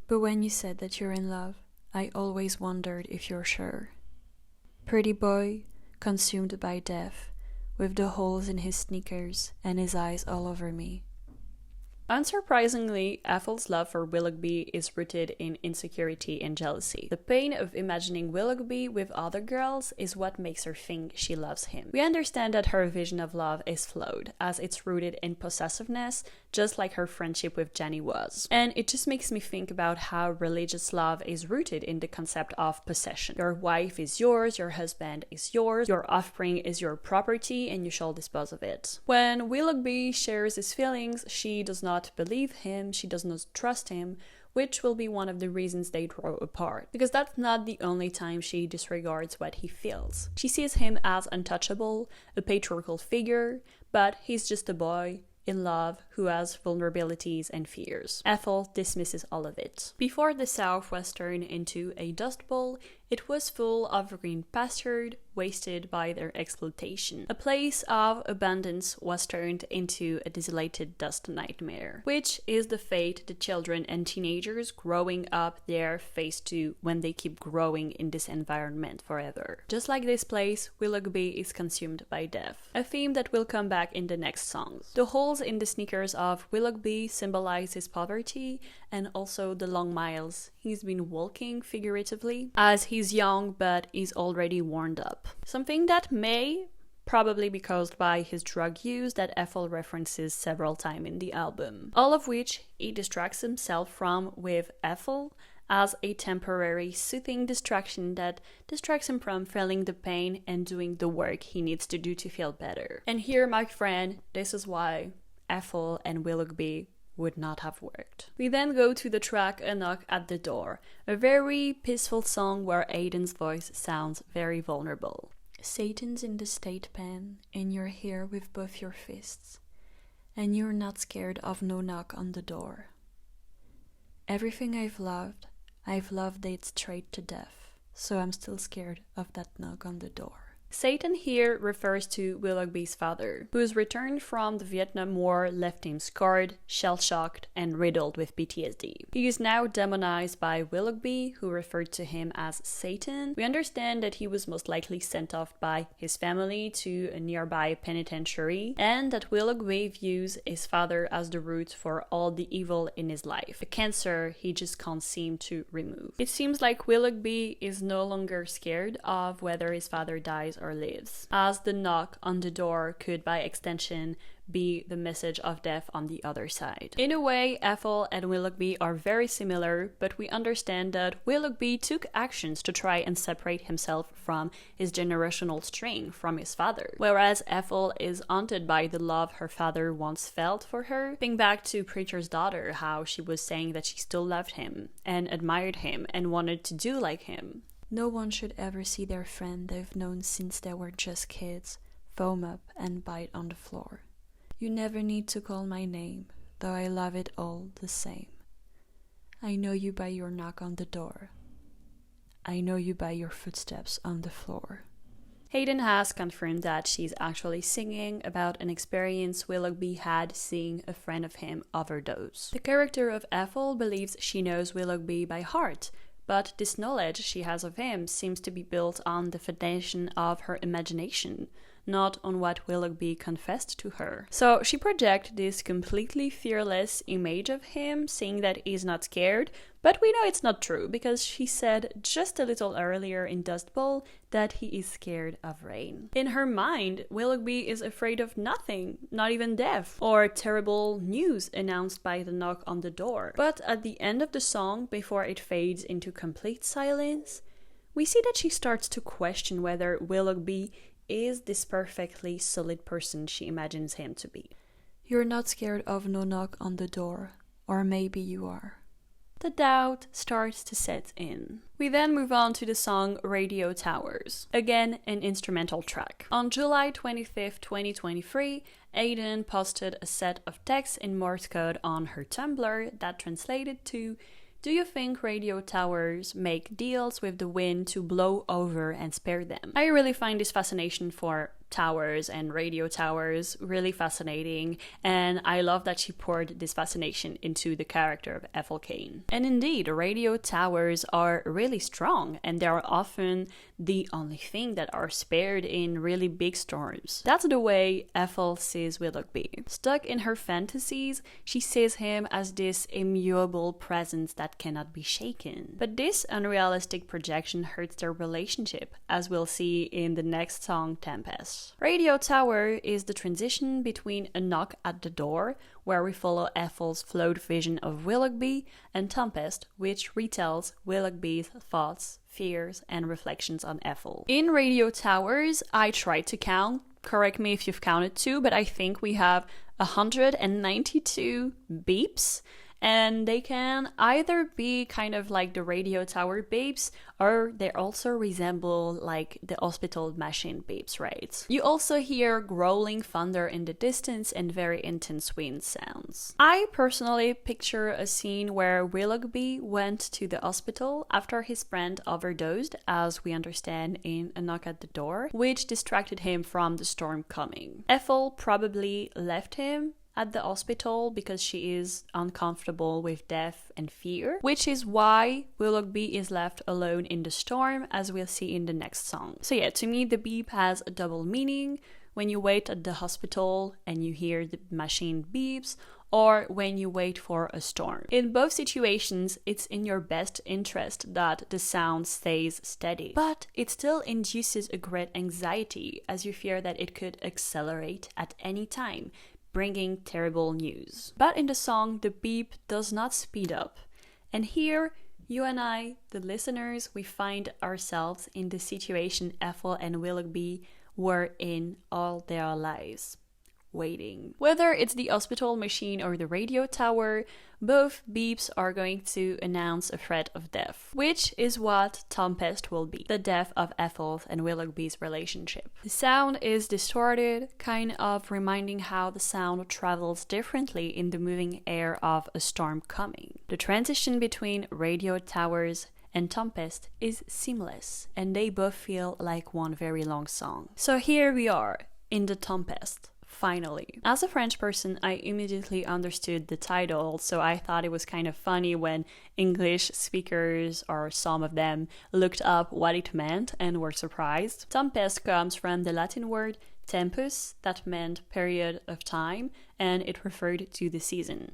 But when you said that you're in love, I always wondered if you're sure. Pretty boy, consumed by death, with the holes in his sneakers and his eyes all over me. Unsurprisingly, Ethel's love for Willoughby is rooted in insecurity and jealousy. The pain of imagining Willoughby with other girls is what makes her think she loves him. We understand that her vision of love is flawed, as it's rooted in possessiveness, just like her friendship with Janie was. And it just makes me think about how religious love is rooted in the concept of possession. Your wife is yours, your husband is yours, your offspring is your property, and you shall dispose of it. When Willoughby shares his feelings, she does not believe him, she does not trust him, which will be one of the reasons they grow apart. Because that's not the only time she disregards what he feels. She sees him as untouchable, a patriarchal figure, but he's just a boy in love who has vulnerabilities and fears. Ethel dismisses all of it. Before the South was turned into a dust bowl, it was full of green pasture, wasted by their exploitation. A place of abundance was turned into a desolated dust nightmare, which is the fate the children and teenagers growing up there face to when they keep growing in this environment forever. Just like this place, Willoughby is consumed by death, a theme that will come back in the next songs. The holes in the sneakers of Willoughby symbolize his poverty and also the long miles he's been walking figuratively, as he's young but is already worn up. Something that may probably be caused by his drug use that Ethel references several times in the album. All of which he distracts himself from with Ethel as a temporary soothing distraction that distracts him from feeling the pain and doing the work he needs to do to feel better. And here, my friend, this is why Ethel and Willoughby would not have worked. We then go to the track A Knock at the Door, a very peaceful song where Aiden's voice sounds very vulnerable. Satan's in the state pen, and you're here with both your fists, and you're not scared of no knock on the door. Everything I've loved it straight to death, so I'm still scared of that knock on the door. Satan here refers to Willoughby's father, whose return from the Vietnam War left him scarred, shell-shocked, and riddled with PTSD. He is now demonized by Willoughby, who referred to him as Satan. We understand that he was most likely sent off by his family to a nearby penitentiary, and that Willoughby views his father as the root for all the evil in his life, a cancer he just can't seem to remove. It seems like Willoughby is no longer scared of whether his father dies or lives, as the knock on the door could by extension be the message of death on the other side. In a way, Ethel and Willoughby are very similar, but we understand that Willoughby took actions to try and separate himself from his generational strain from his father, whereas Ethel is haunted by the love her father once felt for her. Think back to Preacher's Daughter, how she was saying that she still loved him and admired him and wanted to do like him. No one should ever see their friend they've known since they were just kids foam up and bite on the floor. You never need to call my name, though I love it all the same. I know you by your knock on the door. I know you by your footsteps on the floor. Hayden has confirmed that she's actually singing about an experience Willoughby had seeing a friend of him overdose. The character of Ethel believes she knows Willoughby by heart, but this knowledge she has of him seems to be built on the foundation of her imagination, not on what Willoughby confessed to her. So she projects this completely fearless image of him, saying that he's not scared, but we know it's not true because she said just a little earlier in Dust Bowl that he is scared of rain. In her mind, Willoughby is afraid of nothing, not even death, or terrible news announced by the knock on the door. But at the end of the song, before it fades into complete silence, we see that she starts to question whether Willoughby is this perfectly solid person she imagines him to be. You're not scared of no knock on the door, or maybe you are. The doubt starts to set in. We then move on to the song Radio Towers, again an instrumental track. On July 25th, 2023, Aiden posted a set of texts in Morse code on her Tumblr that translated to, "Do you think radio towers make deals with the wind to blow over and spare them?" I really find this fascination for towers and radio towers really fascinating, and I love that she poured this fascination into the character of Ethel Cain. And indeed, radio towers are really strong, and they are often the only thing that are spared in really big storms. That's the way Ethel sees Willoughby. Stuck in her fantasies, she sees him as this immutable presence that cannot be shaken. But this unrealistic projection hurts their relationship, as we'll see in the next song, Tempest. Radio Tower is the transition between a knock at the door, where we follow Ethel's flawed vision of Willoughby, and Tempest, which retells Willoughby's thoughts, fears, and reflections on Ethel. In Radio Towers, I tried to count, correct me if you've counted too, but I think we have 192 beeps. And they can either be kind of like the radio tower beeps, or they also resemble like the hospital machine beeps, right? You also hear growling thunder in the distance and very intense wind sounds. I personally picture a scene where Willoughby went to the hospital after his friend overdosed, as we understand in A Knock at the Door, which distracted him from the storm coming. Ethel probably left him at the hospital because she is uncomfortable with death and fear, which is why Willoughby is left alone in the storm, as we'll see in the next song. So yeah, to me the beep has a double meaning: when you wait at the hospital and you hear the machine beeps, or when you wait for a storm. In both situations, it's in your best interest that the sound stays steady, but it still induces a great anxiety as you fear that it could accelerate at any time, bringing terrible news. But in the song, the beep does not speed up. And here, you and I, the listeners, we find ourselves in the situation Ethel and Willoughby were in all their lives. Waiting. Whether it's the hospital machine or the radio tower, both beeps are going to announce a threat of death, which is what Tempest will be, the death of Ethel's and Willoughby's relationship. The sound is distorted, kind of reminding how the sound travels differently in the moving air of a storm coming. The transition between radio towers and Tempest is seamless, and they both feel like one very long song. So here we are, in the Tempest. Finally. As a French person, I immediately understood the title, so I thought it was kind of funny when English speakers, or some of them, looked up what it meant and were surprised. Tempest comes from the Latin word tempus, that meant period of time, and it referred to the season.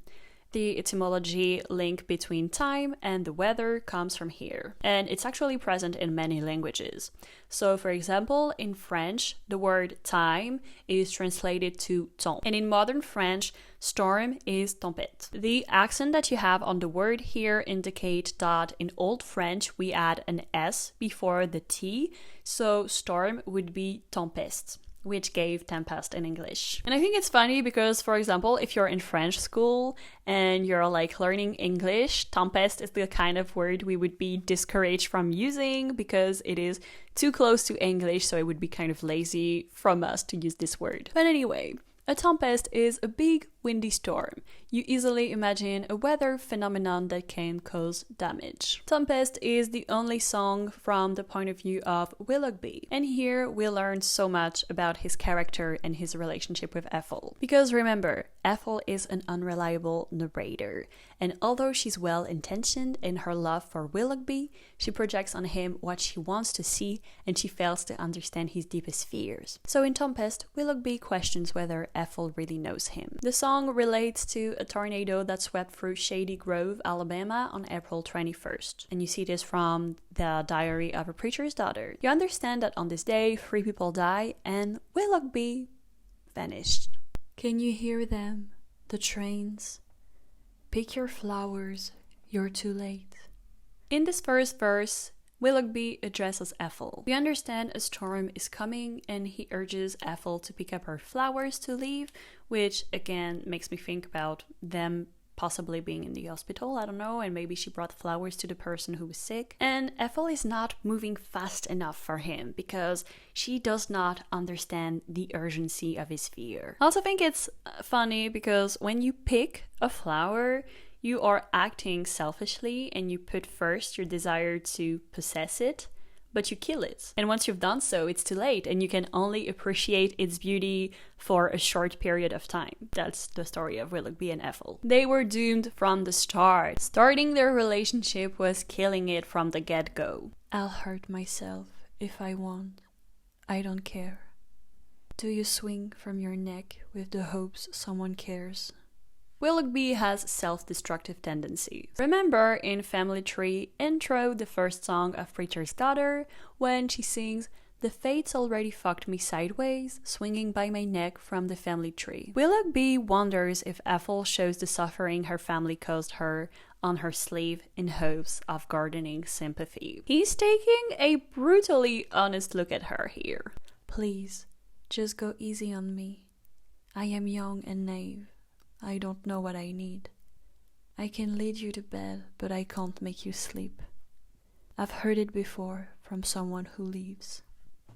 The etymology link between time and the weather comes from here, and it's actually present in many languages. So, for example, in French, the word time is translated to temps, and in modern French, storm is tempête. The accent that you have on the word here indicate that in Old French we add an S before the T, so storm would be tempeste, which gave Tempest in English. And I think it's funny because, for example, if you're in French school and you're like learning English, Tempest is the kind of word we would be discouraged from using because it is too close to English, so it would be kind of lazy from us to use this word. But anyway, a tempest is a big windy storm. You easily imagine a weather phenomenon that can cause damage. Tempest is the only song from the point of view of Willoughby, and here we learn so much about his character and his relationship with Ethel. Because remember, Ethel is an unreliable narrator, and although she's well-intentioned in her love for Willoughby, she projects on him what she wants to see, and she fails to understand his deepest fears. So in Tempest, Willoughby questions whether Ethel really knows him. The song relates to a tornado that swept through Shady Grove, Alabama on April 21st. And you see this from the Diary of a Preacher's Daughter. You understand that on this day, 3 people die and Willoughby vanished. Can you hear them? The trains? Pick your flowers, you're too late. In this first verse, Willoughby addresses Ethel. We understand a storm is coming and he urges Ethel to pick up her flowers to leave, which again makes me think about them possibly being in the hospital, I don't know, and maybe she brought flowers to the person who was sick. And Ethel is not moving fast enough for him because she does not understand the urgency of his fear. I also think it's funny because when you pick a flower, you are acting selfishly and you put first your desire to possess it, but you kill it. And once you've done so, it's too late and you can only appreciate its beauty for a short period of time. That's the story of Willoughby and Ethel. They were doomed from the start. Starting their relationship was killing it from the get-go. I'll hurt myself if I want. I don't care. Do you swing from your neck with the hopes someone cares? Willoughby has self-destructive tendencies. Remember in Family Tree intro, the first song of Preacher's Daughter, when she sings, "The fates already fucked me sideways, swinging by my neck from the family tree." Willoughby wonders if Ethel shows the suffering her family caused her on her sleeve in hopes of garnering sympathy. He's taking a brutally honest look at her here. Please, just go easy on me. I am young and naive. I don't know what I need. I can lead you to bed, but I can't make you sleep. I've heard it before from someone who leaves.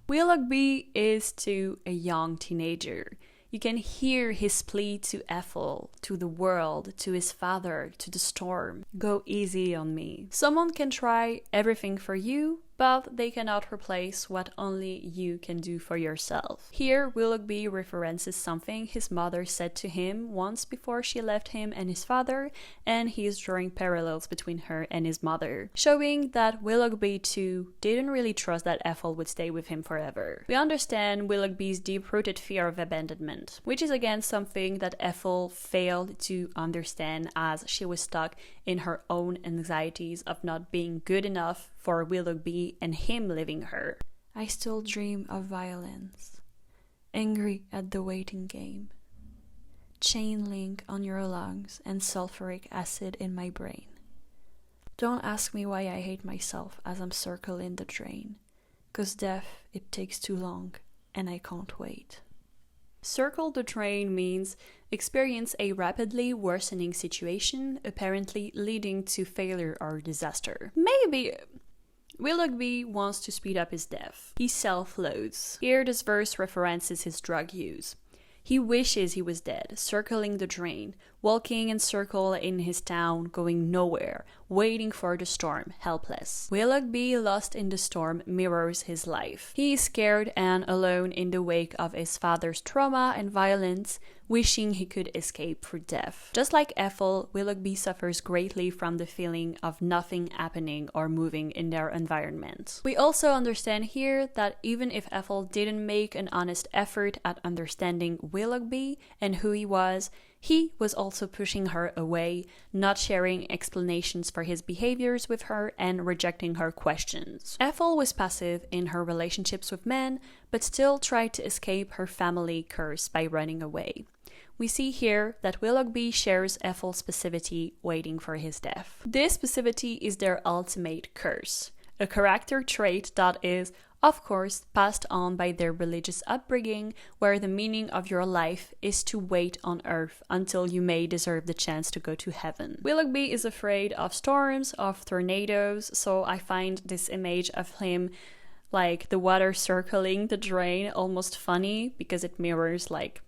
Willoughby is to a young teenager. You can hear his plea to Ethel, to the world, to his father, to the storm. Go easy on me. Someone can try everything for you, but they cannot replace what only you can do for yourself. Here, Willoughby references something his mother said to him once before she left him and his father, and he is drawing parallels between her and his mother, showing that Willoughby too didn't really trust that Ethel would stay with him forever. We understand Willoughby's deep-rooted fear of abandonment, which is again something that Ethel failed to understand as she was stuck in her own anxieties of not being good enough for Willoughby and him leaving her. I still dream of violence, angry at the waiting game, chain link on your lungs and sulfuric acid in my brain. Don't ask me why I hate myself as I'm circling the drain, 'cause death, it takes too long and I can't wait. Circle the drain means experience a rapidly worsening situation, apparently leading to failure or disaster. Maybe Willoughby wants to speed up his death. He self-loathes. Here this verse references his drug use. He wishes he was dead, circling the drain, walking in circle in his town, going nowhere, waiting for the storm, helpless. Willoughby, lost in the storm, mirrors his life. He is scared and alone in the wake of his father's trauma and violence, wishing he could escape through death. Just like Ethel, Willoughby suffers greatly from the feeling of nothing happening or moving in their environment. We also understand here that even if Ethel didn't make an honest effort at understanding Willoughby and who he was also pushing her away, not sharing explanations for his behaviors with her and rejecting her questions. Ethel was passive in her relationships with men, but still tried to escape her family curse by running away. We see here that Willoughby shares Ethel's passivity, waiting for his death. This passivity is their ultimate curse, a character trait that is, of course, passed on by their religious upbringing, where the meaning of your life is to wait on earth until you may deserve the chance to go to heaven. Willoughby is afraid of storms, of tornadoes, so I find this image of him like the water circling the drain almost funny because it mirrors like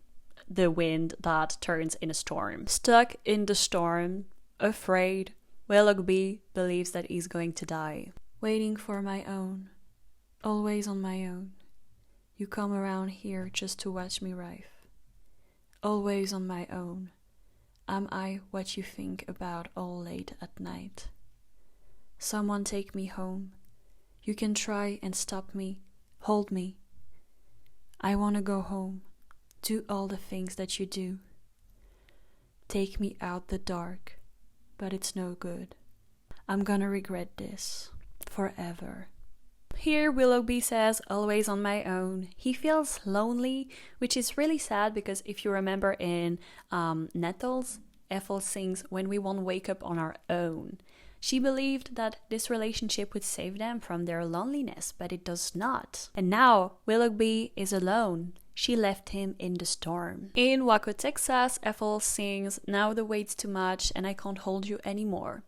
the wind that turns in a storm. Stuck in the storm, afraid, Willoughby believes that he's going to die. Waiting for my own, always on my own. You come around here just to watch me rife. Always on my own. Am I what you think about all late at night? Someone take me home. You can try and stop me, hold me. I want to go home, do all the things that you do. Take me out the dark, but it's no good. I'm gonna regret this forever. Here Willoughby says, always on my own. He feels lonely, which is really sad because if you remember in Nettles, Ethel sings, when we won't wake up on our own. She believed that this relationship would save them from their loneliness, but it does not. And now Willoughby is alone. She left him in the storm. In Waco, Texas, Ethel sings, now the weight's too much and I can't hold you anymore.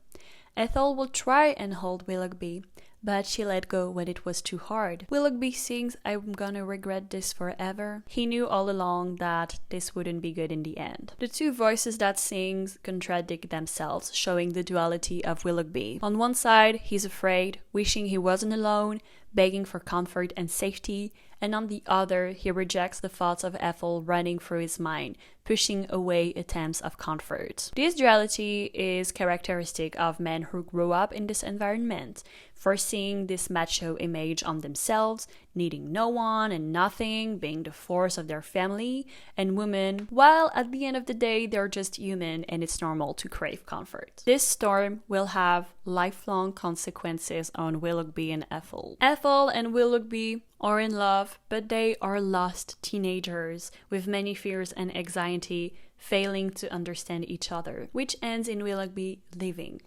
Ethel will try and hold Willoughby, but she let go when it was too hard. Willoughby sings, I'm gonna regret this forever. He knew all along that this wouldn't be good in the end. The two voices that sings contradict themselves, showing the duality of Willoughby. On one side, he's afraid, wishing he wasn't alone, begging for comfort and safety, and on the other, he rejects the thoughts of Ethel running through his mind, pushing away attempts of comfort. This duality is characteristic of men who grew up in this environment, foreseeing this macho image on themselves, needing no one and nothing, being the force of their family, and women, while at the end of the day they're just human and it's normal to crave comfort. This storm will have lifelong consequences on Willoughby and Ethel. Ethel and Willoughby are in love, but they are lost teenagers with many fears and anxiety, failing to understand each other, which ends in Willoughby leaving.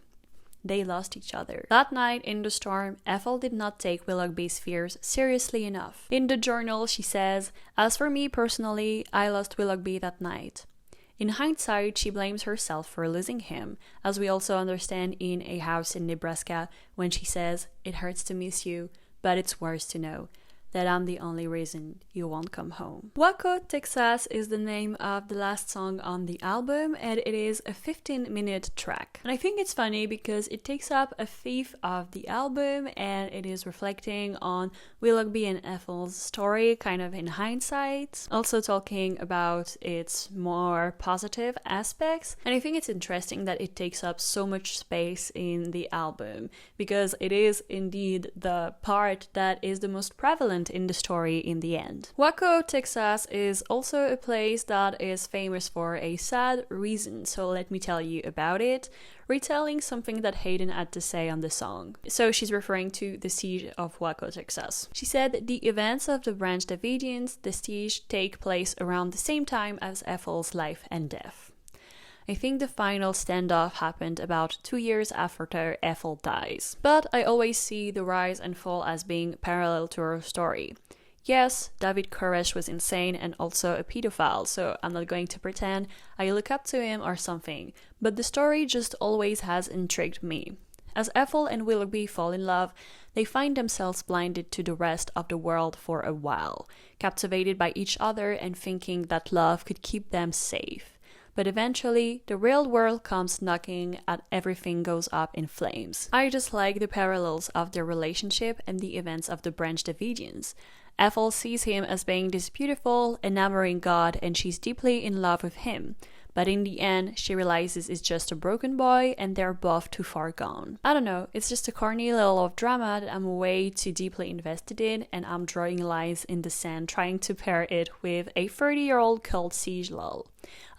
They lost each other. That night in the storm, Ethel did not take Willoughby's fears seriously enough. In the journal, she says, as for me personally, I lost Willoughby that night. In hindsight, she blames herself for losing him, as we also understand in A House in Nebraska when she says, it hurts to miss you, but it's worse to know that I'm the only reason you won't come home. Waco, Texas is the name of the last song on the album, and it is a 15-minute track. And I think it's funny because it takes up a fifth of the album and it is reflecting on Willoughby and Ethel's story kind of in hindsight, also talking about its more positive aspects. And I think it's interesting that it takes up so much space in the album because it is indeed the part that is the most prevalent in the story in the end. Waco, Texas is also a place that is famous for a sad reason, so let me tell you about it, retelling something that Hayden had to say on the song. So she's referring to the siege of Waco, Texas. She said the events of the Branch Davidians, the siege, take place around the same time as Ethel's life and death. I think the final standoff happened about 2 years after Ethel dies. But I always see the rise and fall as being parallel to her story. Yes, David Koresh was insane and also a pedophile, so I'm not going to pretend I look up to him or something, but the story just always has intrigued me. As Ethel and Willoughby fall in love, they find themselves blinded to the rest of the world for a while, captivated by each other and thinking that love could keep them safe. But eventually, the real world comes knocking and everything goes up in flames. I just like the parallels of their relationship and the events of the Branch Davidians. Ethel sees him as being this beautiful, enamoring god and she's deeply in love with him. But in the end, she realizes it's just a broken boy and they're both too far gone. I don't know, it's just a corny little of drama that I'm way too deeply invested in and I'm drawing lines in the sand trying to pair it with a 30-year-old called Siege lol.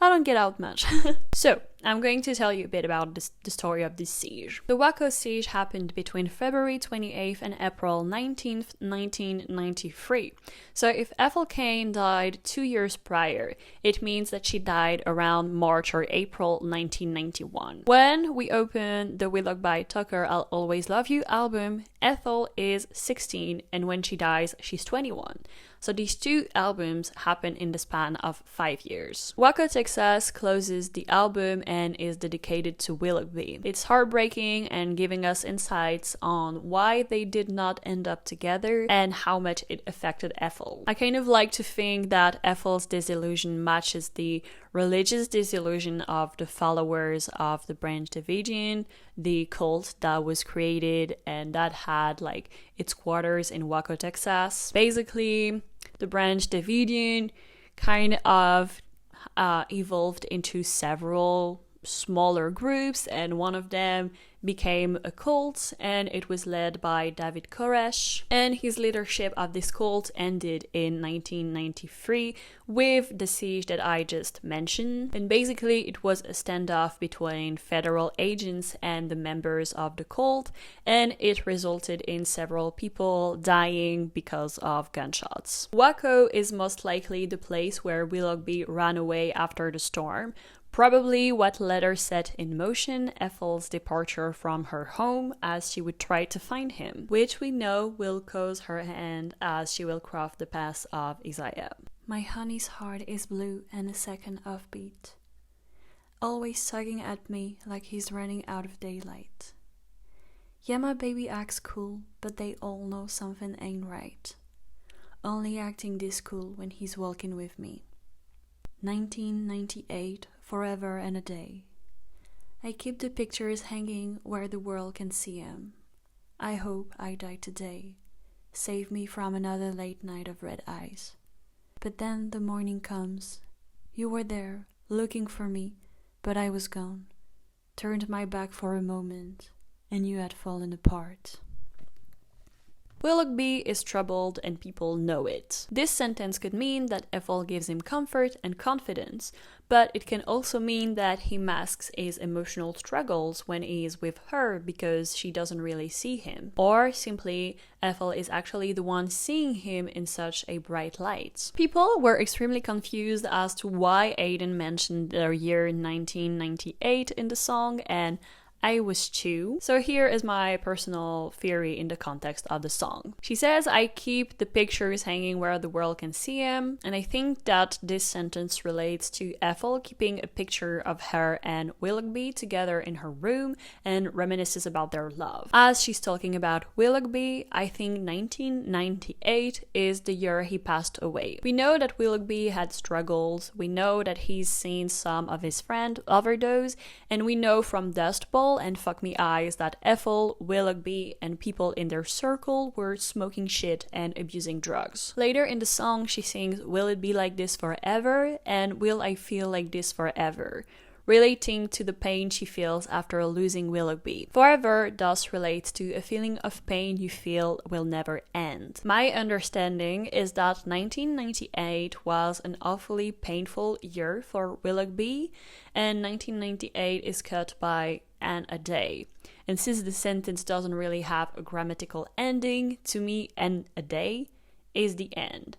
I don't get out much. So, I'm going to tell you a bit about the story of this siege. The Waco siege happened between February 28th and April 19th, 1993. So if Ethel Cain died 2 years prior, it means that she died around March or April 1991. When we open the Willoughby Tucker I'll Always Love You album, Ethel is 16 and when she dies, she's 21. So these 2 albums happen in the span of 5 years. Waco, Texas closes the album and is dedicated to Willoughby. It's heartbreaking and giving us insights on why they did not end up together and how much it affected Ethel. I kind of like to think that Ethel's disillusion matches the religious disillusion of the followers of the Branch Davidian, the cult that was created and that had like its quarters in Waco, Texas. Basically, the Branch Davidian kind of evolved into several smaller groups, and one of them became a cult, and it was led by David Koresh, and his leadership of this cult ended in 1993 with the siege that I just mentioned. And basically it was a standoff between federal agents and the members of the cult, and it resulted in several people dying because of gunshots. Waco is most likely the place where Willoughby ran away after the storm, probably what later set in motion Ethel's departure from her home as she would try to find him, which we know will cause her end as she will cross the pass of Isaiah. My honey's heart is blue and a second offbeat, always tugging at me like he's running out of daylight. Yeah, my baby acts cool, but they all know something ain't right. Only acting this cool when he's walking with me. 1998, forever and a day. I keep the pictures hanging where the world can see 'em. I hope I die today. Save me from another late night of red eyes. But then the morning comes. You were there, looking for me, but I was gone. Turned my back for a moment, and you had fallen apart. Willoughby is troubled and people know it. This sentence could mean that Ethel gives him comfort and confidence, but it can also mean that he masks his emotional struggles when he is with her because she doesn't really see him. Or simply, Ethel is actually the one seeing him in such a bright light. People were extremely confused as to why Aiden mentioned the year 1998 in the song, and I was too. So here is my personal theory in the context of the song. She says, I keep the pictures hanging where the world can see them. And I think that this sentence relates to Ethel keeping a picture of her and Willoughby together in her room and reminisces about their love. As she's talking about Willoughby, I think 1998 is the year he passed away. We know that Willoughby had struggles. We know that he's seen some of his friends overdose. And we know from Dust Bowl and Fuck Me Eyes that Ethel, Willoughby, and people in their circle were smoking shit and abusing drugs. Later in the song, she sings, Will it be like this forever? And Will I feel like this forever? Relating to the pain she feels after losing Willoughby. Forever thus relates to a feeling of pain you feel will never end. My understanding is that 1998 was an awfully painful year for Willoughby, and 1998 is cut by and a day. And since the sentence doesn't really have a grammatical ending, to me, and a day is the end.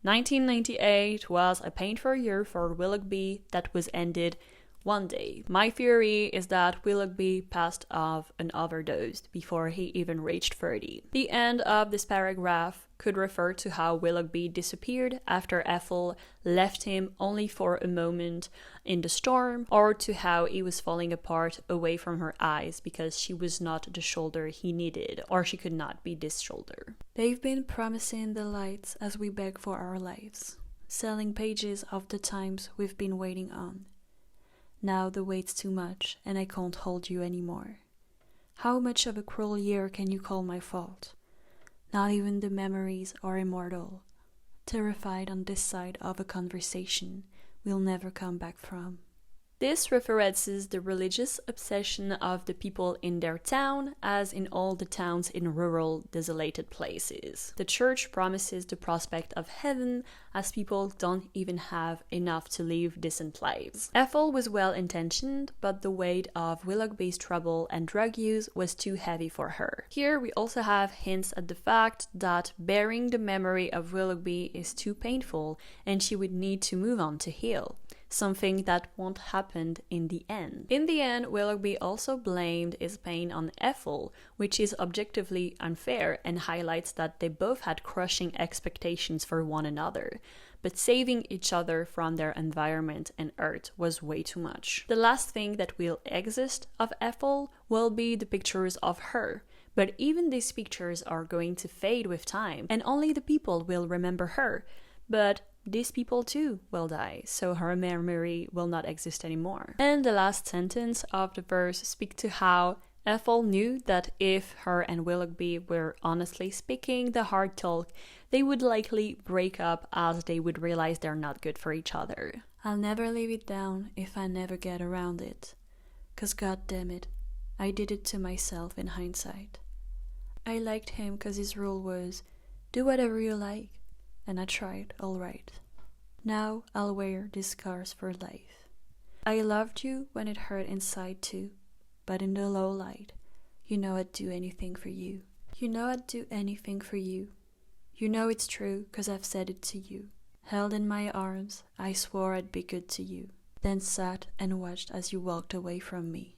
1998 was a painful year for Willoughby that was ended one day. My theory is that Willoughby passed of an overdose before he even reached 30. The end of this paragraph could refer to how Willoughby disappeared after Ethel left him only for a moment in the storm, or to how he was falling apart away from her eyes because she was not the shoulder he needed, or she could not be this shoulder. They've been promising the lights as we beg for our lives, selling pages of the times we've been waiting on. Now the wait's too much, and I can't hold you anymore. How much of a cruel year can you call my fault? Not even the memories are immortal. Terrified on this side of a conversation we'll never come back from. This references the religious obsession of the people in their town, as in all the towns in rural, desolated places. The church promises the prospect of heaven, as people don't even have enough to live decent lives. Ethel was well-intentioned, but the weight of Willoughby's trouble and drug use was too heavy for her. Here we also have hints at the fact that bearing the memory of Willoughby is too painful, and she would need to move on to heal. something that won't happen in the end. In the end, Willoughby also blamed his pain on Ethel, which is objectively unfair and highlights that they both had crushing expectations for one another. But saving each other from their environment and Earth was way too much. The last thing that will exist of Ethel will be the pictures of her. But even these pictures are going to fade with time, and only the people will remember her. But these people too will die, so her memory will not exist anymore. And the last sentence of the verse speaks to how Ethel knew that if her and Willoughby were honestly speaking the hard talk, they would likely break up as they would realize they're not good for each other. I'll never leave it down if I never get around it. 'Cause god damn it, I did it to myself in hindsight. I liked him 'cause his rule was, do whatever you like, and I tried, alright. Now I'll wear these scars for life. I loved you when it hurt inside too, but in the low light, you know I'd do anything for you. You know I'd do anything for you. You know it's true 'cause I've said it to you. Held in my arms, I swore I'd be good to you, then sat and watched as you walked away from me.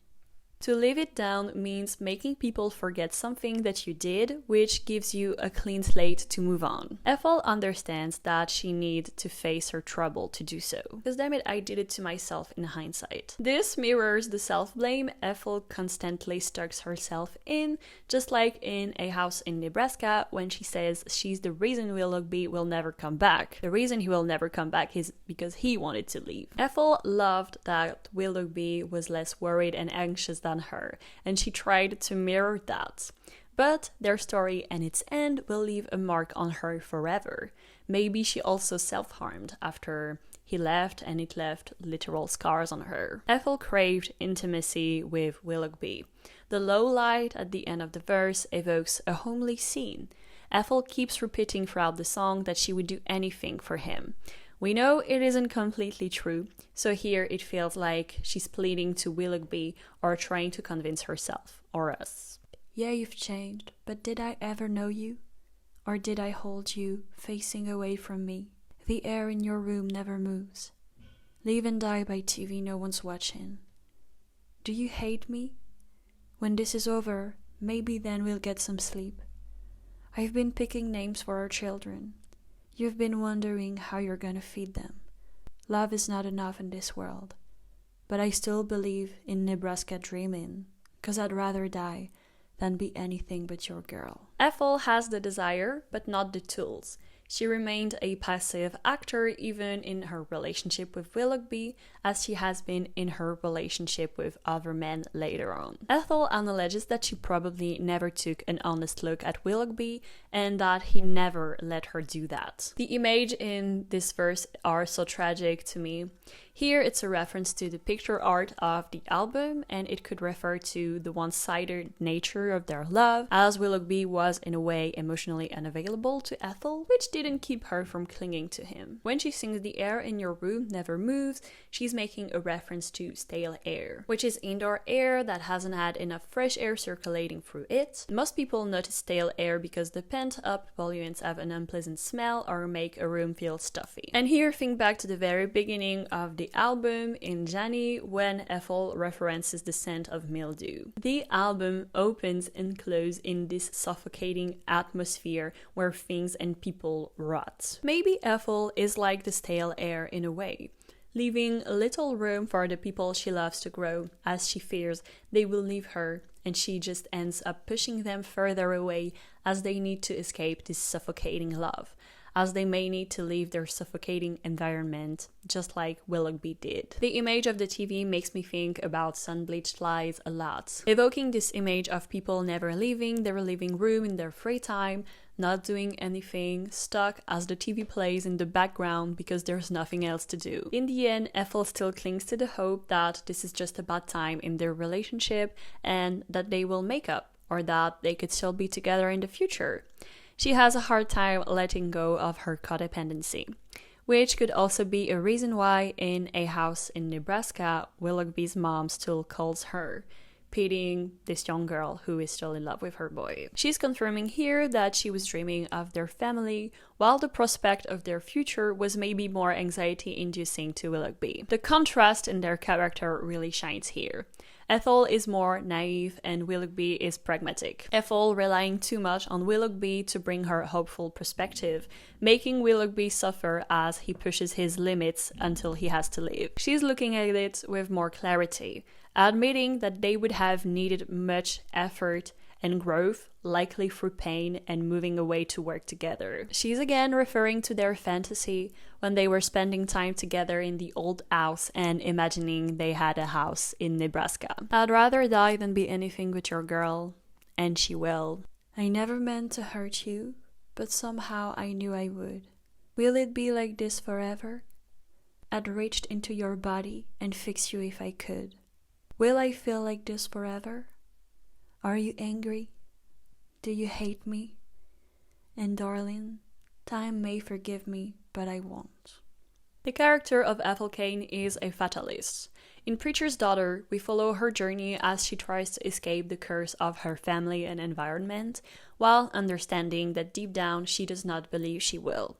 To live it down means making people forget something that you did, which gives you a clean slate to move on. Ethel understands that she needs to face her trouble to do so. Because damn it, I did it to myself in hindsight. This mirrors the self-blame Ethel constantly stucks herself in, just like in A House in Nebraska when she says she's the reason Willoughby will never come back. The reason he will never come back is because he wanted to leave. Ethel loved that Willoughby was less worried and anxious than her, and she tried to mirror that. But their story and its end will leave a mark on her forever. Maybe she also self-harmed after he left, and it left literal scars on her. Ethel craved intimacy with Willoughby. The low light at the end of the verse evokes a homely scene. Ethel keeps repeating throughout the song that she would do anything for him. We know it isn't completely true, so here it feels like she's pleading to Willoughby or trying to convince herself, or us. Yeah, you've changed, but did I ever know you? Or did I hold you, facing away from me? The air in your room never moves. Live and die by TV no one's watching. Do you hate me? When this is over, maybe then we'll get some sleep. I've been picking names for our children. You've been wondering how you're gonna feed them. Love is not enough in this world. But I still believe in Nebraska dreaming, 'cause I'd rather die than be anything but your girl. Ethel has the desire, but not the tools. She remained a passive actor even in her relationship with Willoughby, as she has been in her relationship with other men later on. Ethel acknowledges that she probably never took an honest look at Willoughby and that he never let her do that. The image in this verse are so tragic to me. Here it's a reference to the picture art of the album, and it could refer to the one-sided nature of their love, as Willoughby was in a way emotionally unavailable to Ethel, which didn't keep her from clinging to him. When she sings "The air in your room never moves," she's making a reference to stale air, which is indoor air that hasn't had enough fresh air circulating through it. Most people notice stale air because the pent-up pollutants have an unpleasant smell or make a room feel stuffy. And here, think back to the very beginning of the album in Janie when Ethel references the scent of mildew. The album opens and closes in this suffocating atmosphere where things and people rot. Maybe Ethel is like the stale air in a way, leaving little room for the people she loves to grow, as she fears they will leave her, and she just ends up pushing them further away as they need to escape this suffocating love, as they may need to leave their suffocating environment, just like Willoughby did. The image of the TV makes me think about sun-bleached lies a lot, evoking this image of people never leaving their living room in their free time, not doing anything, stuck as the TV plays in the background because there's nothing else to do. In the end, Ethel still clings to the hope that this is just a bad time in their relationship and that they will make up, or that they could still be together in the future. She has a hard time letting go of her codependency, which could also be a reason why in A House in Nebraska, Willoughby's mom still calls her pitying this young girl who is still in love with her boy. She's confirming here that she was dreaming of their family, while the prospect of their future was maybe more anxiety-inducing to Willoughby. The contrast in their character really shines here. Ethel is more naive and Willoughby is pragmatic. Ethel relying too much on Willoughby to bring her hopeful perspective, making Willoughby suffer as he pushes his limits until he has to leave. She's looking at it with more clarity, admitting that they would have needed much effort and growth, likely through pain and moving away to work together. She's again referring to their fantasy when they were spending time together in the old house and imagining they had a house in Nebraska. I'd rather die than be anything with your girl, and she will. I never meant to hurt you, but somehow I knew I would. Will it be like this forever? I'd reached into your body and fix you if I could. Will I feel like this forever? Are you angry? Do you hate me? And darling, time may forgive me, but I won't. The character of Ethel Cain is a fatalist. In Preacher's Daughter, we follow her journey as she tries to escape the curse of her family and environment, while understanding that deep down she does not believe she will.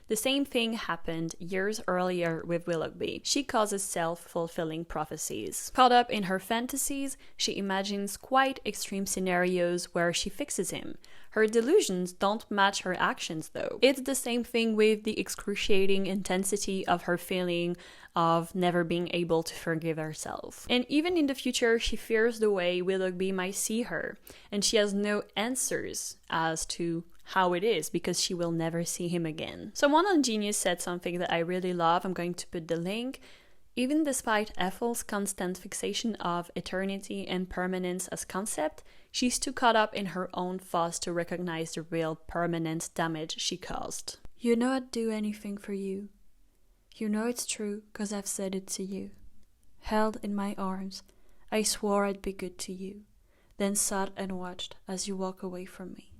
The same thing happened years earlier with Willoughby. She causes self-fulfilling prophecies. Caught up in her fantasies, she imagines quite extreme scenarios where she fixes him. Her delusions don't match her actions though. It's the same thing with the excruciating intensity of her feeling of never being able to forgive herself. And even in the future, she fears the way Willoughby might see her, and she has no answers as to how it is because she will never see him again. Someone on Genius said something that I really love. I'm going to put the link. Even despite Ethel's constant fixation of eternity and permanence as concept, she's too caught up in her own thoughts to recognize the real permanent damage she caused. You know I'd do anything for you. You know it's true, 'cause I've said it to you. Held in my arms, I swore I'd be good to you, then sat and watched as you walk away from me.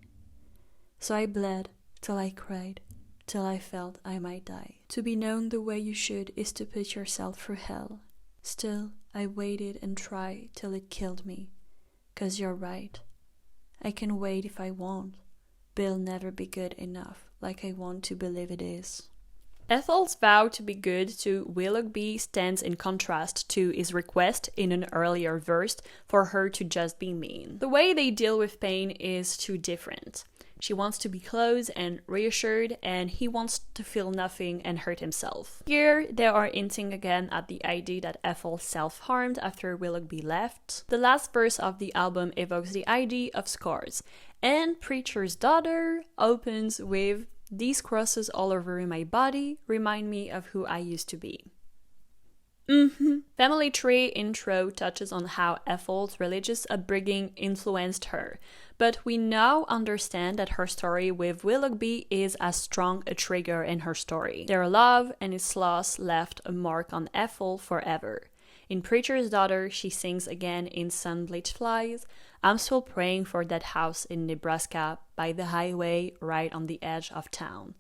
So I bled, till I cried, till I felt I might die. To be known the way you should is to put yourself through hell. Still, I waited and tried till it killed me. 'Cause you're right. I can wait if I want, but it'll never be good enough like I want to believe it is. Ethel's vow to be good to Willoughby stands in contrast to his request in an earlier verse for her to just be mean. The way they deal with pain is too different. She wants to be close and reassured, and he wants to feel nothing and hurt himself. Here, they are hinting again at the idea that Ethel self-harmed after Willoughby left. The last verse of the album evokes the idea of scars, and Preacher's Daughter opens with, "These crosses all over my body remind me of who I used to be." Family Tree intro touches on how Ethel's religious upbringing influenced her, but we now understand that her story with Willoughby is as strong a trigger in her story. Their love and its loss left a mark on Ethel forever. In Preacher's Daughter, she sings again in Sun-Bleached Flies, "I'm still praying for that house in Nebraska by the highway right on the edge of town."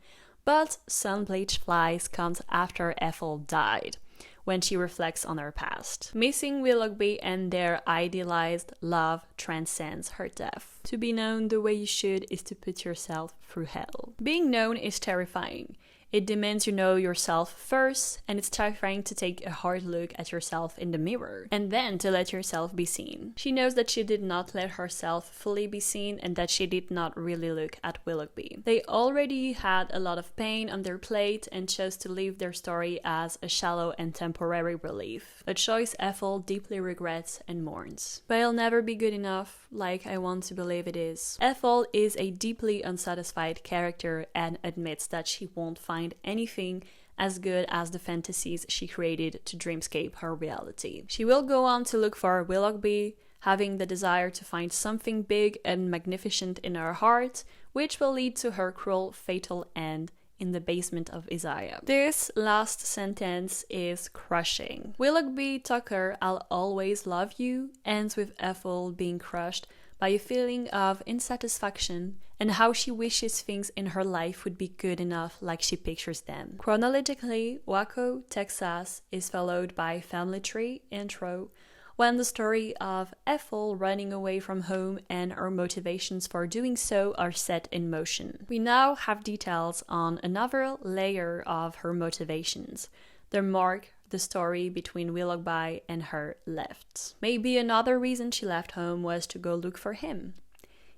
But Sun-Bleached Flies comes after Ethel died, when she reflects on her past. Missing Willoughby and their idealized love transcends her death. To be known the way you should is to put yourself through hell. Being known is terrifying. It demands you know yourself first, and it's terrifying to take a hard look at yourself in the mirror, and then to let yourself be seen. She knows that she did not let herself fully be seen, and that she did not really look at Willoughby. They already had a lot of pain on their plate and chose to leave their story as a shallow and temporary relief, a choice Ethel deeply regrets and mourns. But it'll never be good enough, like I want to believe it is. Ethel is a deeply unsatisfied character and admits that she won't find anything as good as the fantasies she created to dreamscape her reality. She will go on to look for Willoughby, having the desire to find something big and magnificent in her heart, which will lead to her cruel, fatal end in the basement of Isaiah. This last sentence is crushing. Willoughby Tucker I'll always love you ends with Ethel being crushed by a feeling of insatisfaction and how she wishes things in her life would be good enough like she pictures them. Chronologically, Waco, Texas is followed by Family Tree intro, when the story of Ethel running away from home and her motivations for doing so are set in motion. We now have details on another layer of her motivations, the mark the story between Willoughby and her left. Maybe another reason she left home was to go look for him.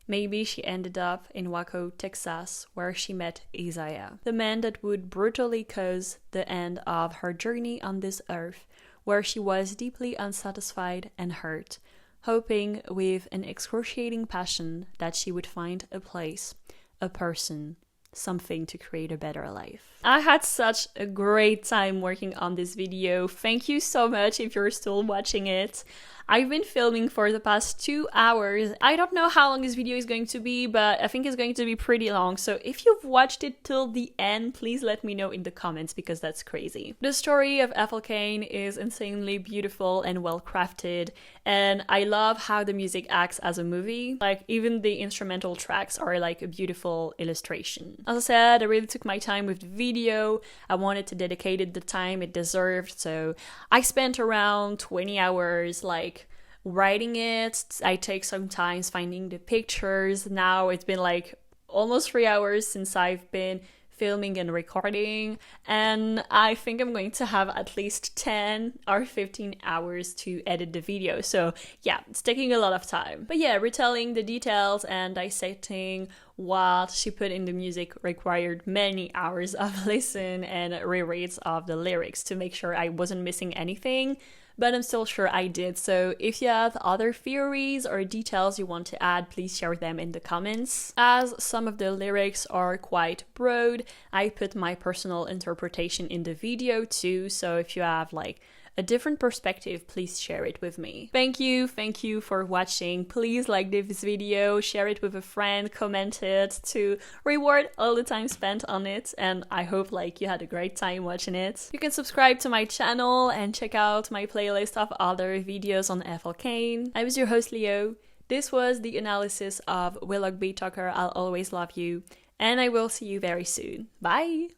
Maybe she ended up in Waco, Texas, where she met Isaiah, the man that would brutally cause the end of her journey on this earth, where she was deeply unsatisfied and hurt, hoping with an excruciating passion that she would find a place, a person, something to create a better life. I had such a great time working on this video. Thank you so much if you're still watching it. I've been filming for the past 2 hours. I don't know how long this video is going to be, but I think it's going to be pretty long. So if you've watched it till the end, please let me know in the comments because that's crazy. The story of Ethel Cain is insanely beautiful and well crafted, and I love how the music acts as a movie. Like, even the instrumental tracks are like a beautiful illustration. As I said, I really took my time with the video. I wanted to dedicate it the time it deserved, so I spent around 20 hours like writing it. I take some time finding the pictures. Now it's been like almost 3 hours since I've been filming and recording, and I think I'm going to have at least 10 or 15 hours to edit the video. So yeah, it's taking a lot of time. But yeah, retelling the details and dissecting what she put in the music required many hours of listen and rereads of the lyrics to make sure I wasn't missing anything. But I'm still sure I did. So if you have other theories or details you want to add, please share them in the comments. As some of the lyrics are quite broad, I put my personal interpretation in the video too. So if you have like a different perspective, please share it with me. Thank you for watching. Please like this video, share it with a friend, comment it to reward all the time spent on it, and I hope like you had a great time watching it. You can subscribe to my channel and check out my playlist of other videos on Ethel Cain. I was your host Leo. This was the analysis of Willoughby Tucker I'll Always Love You, and I will see you very soon. Bye!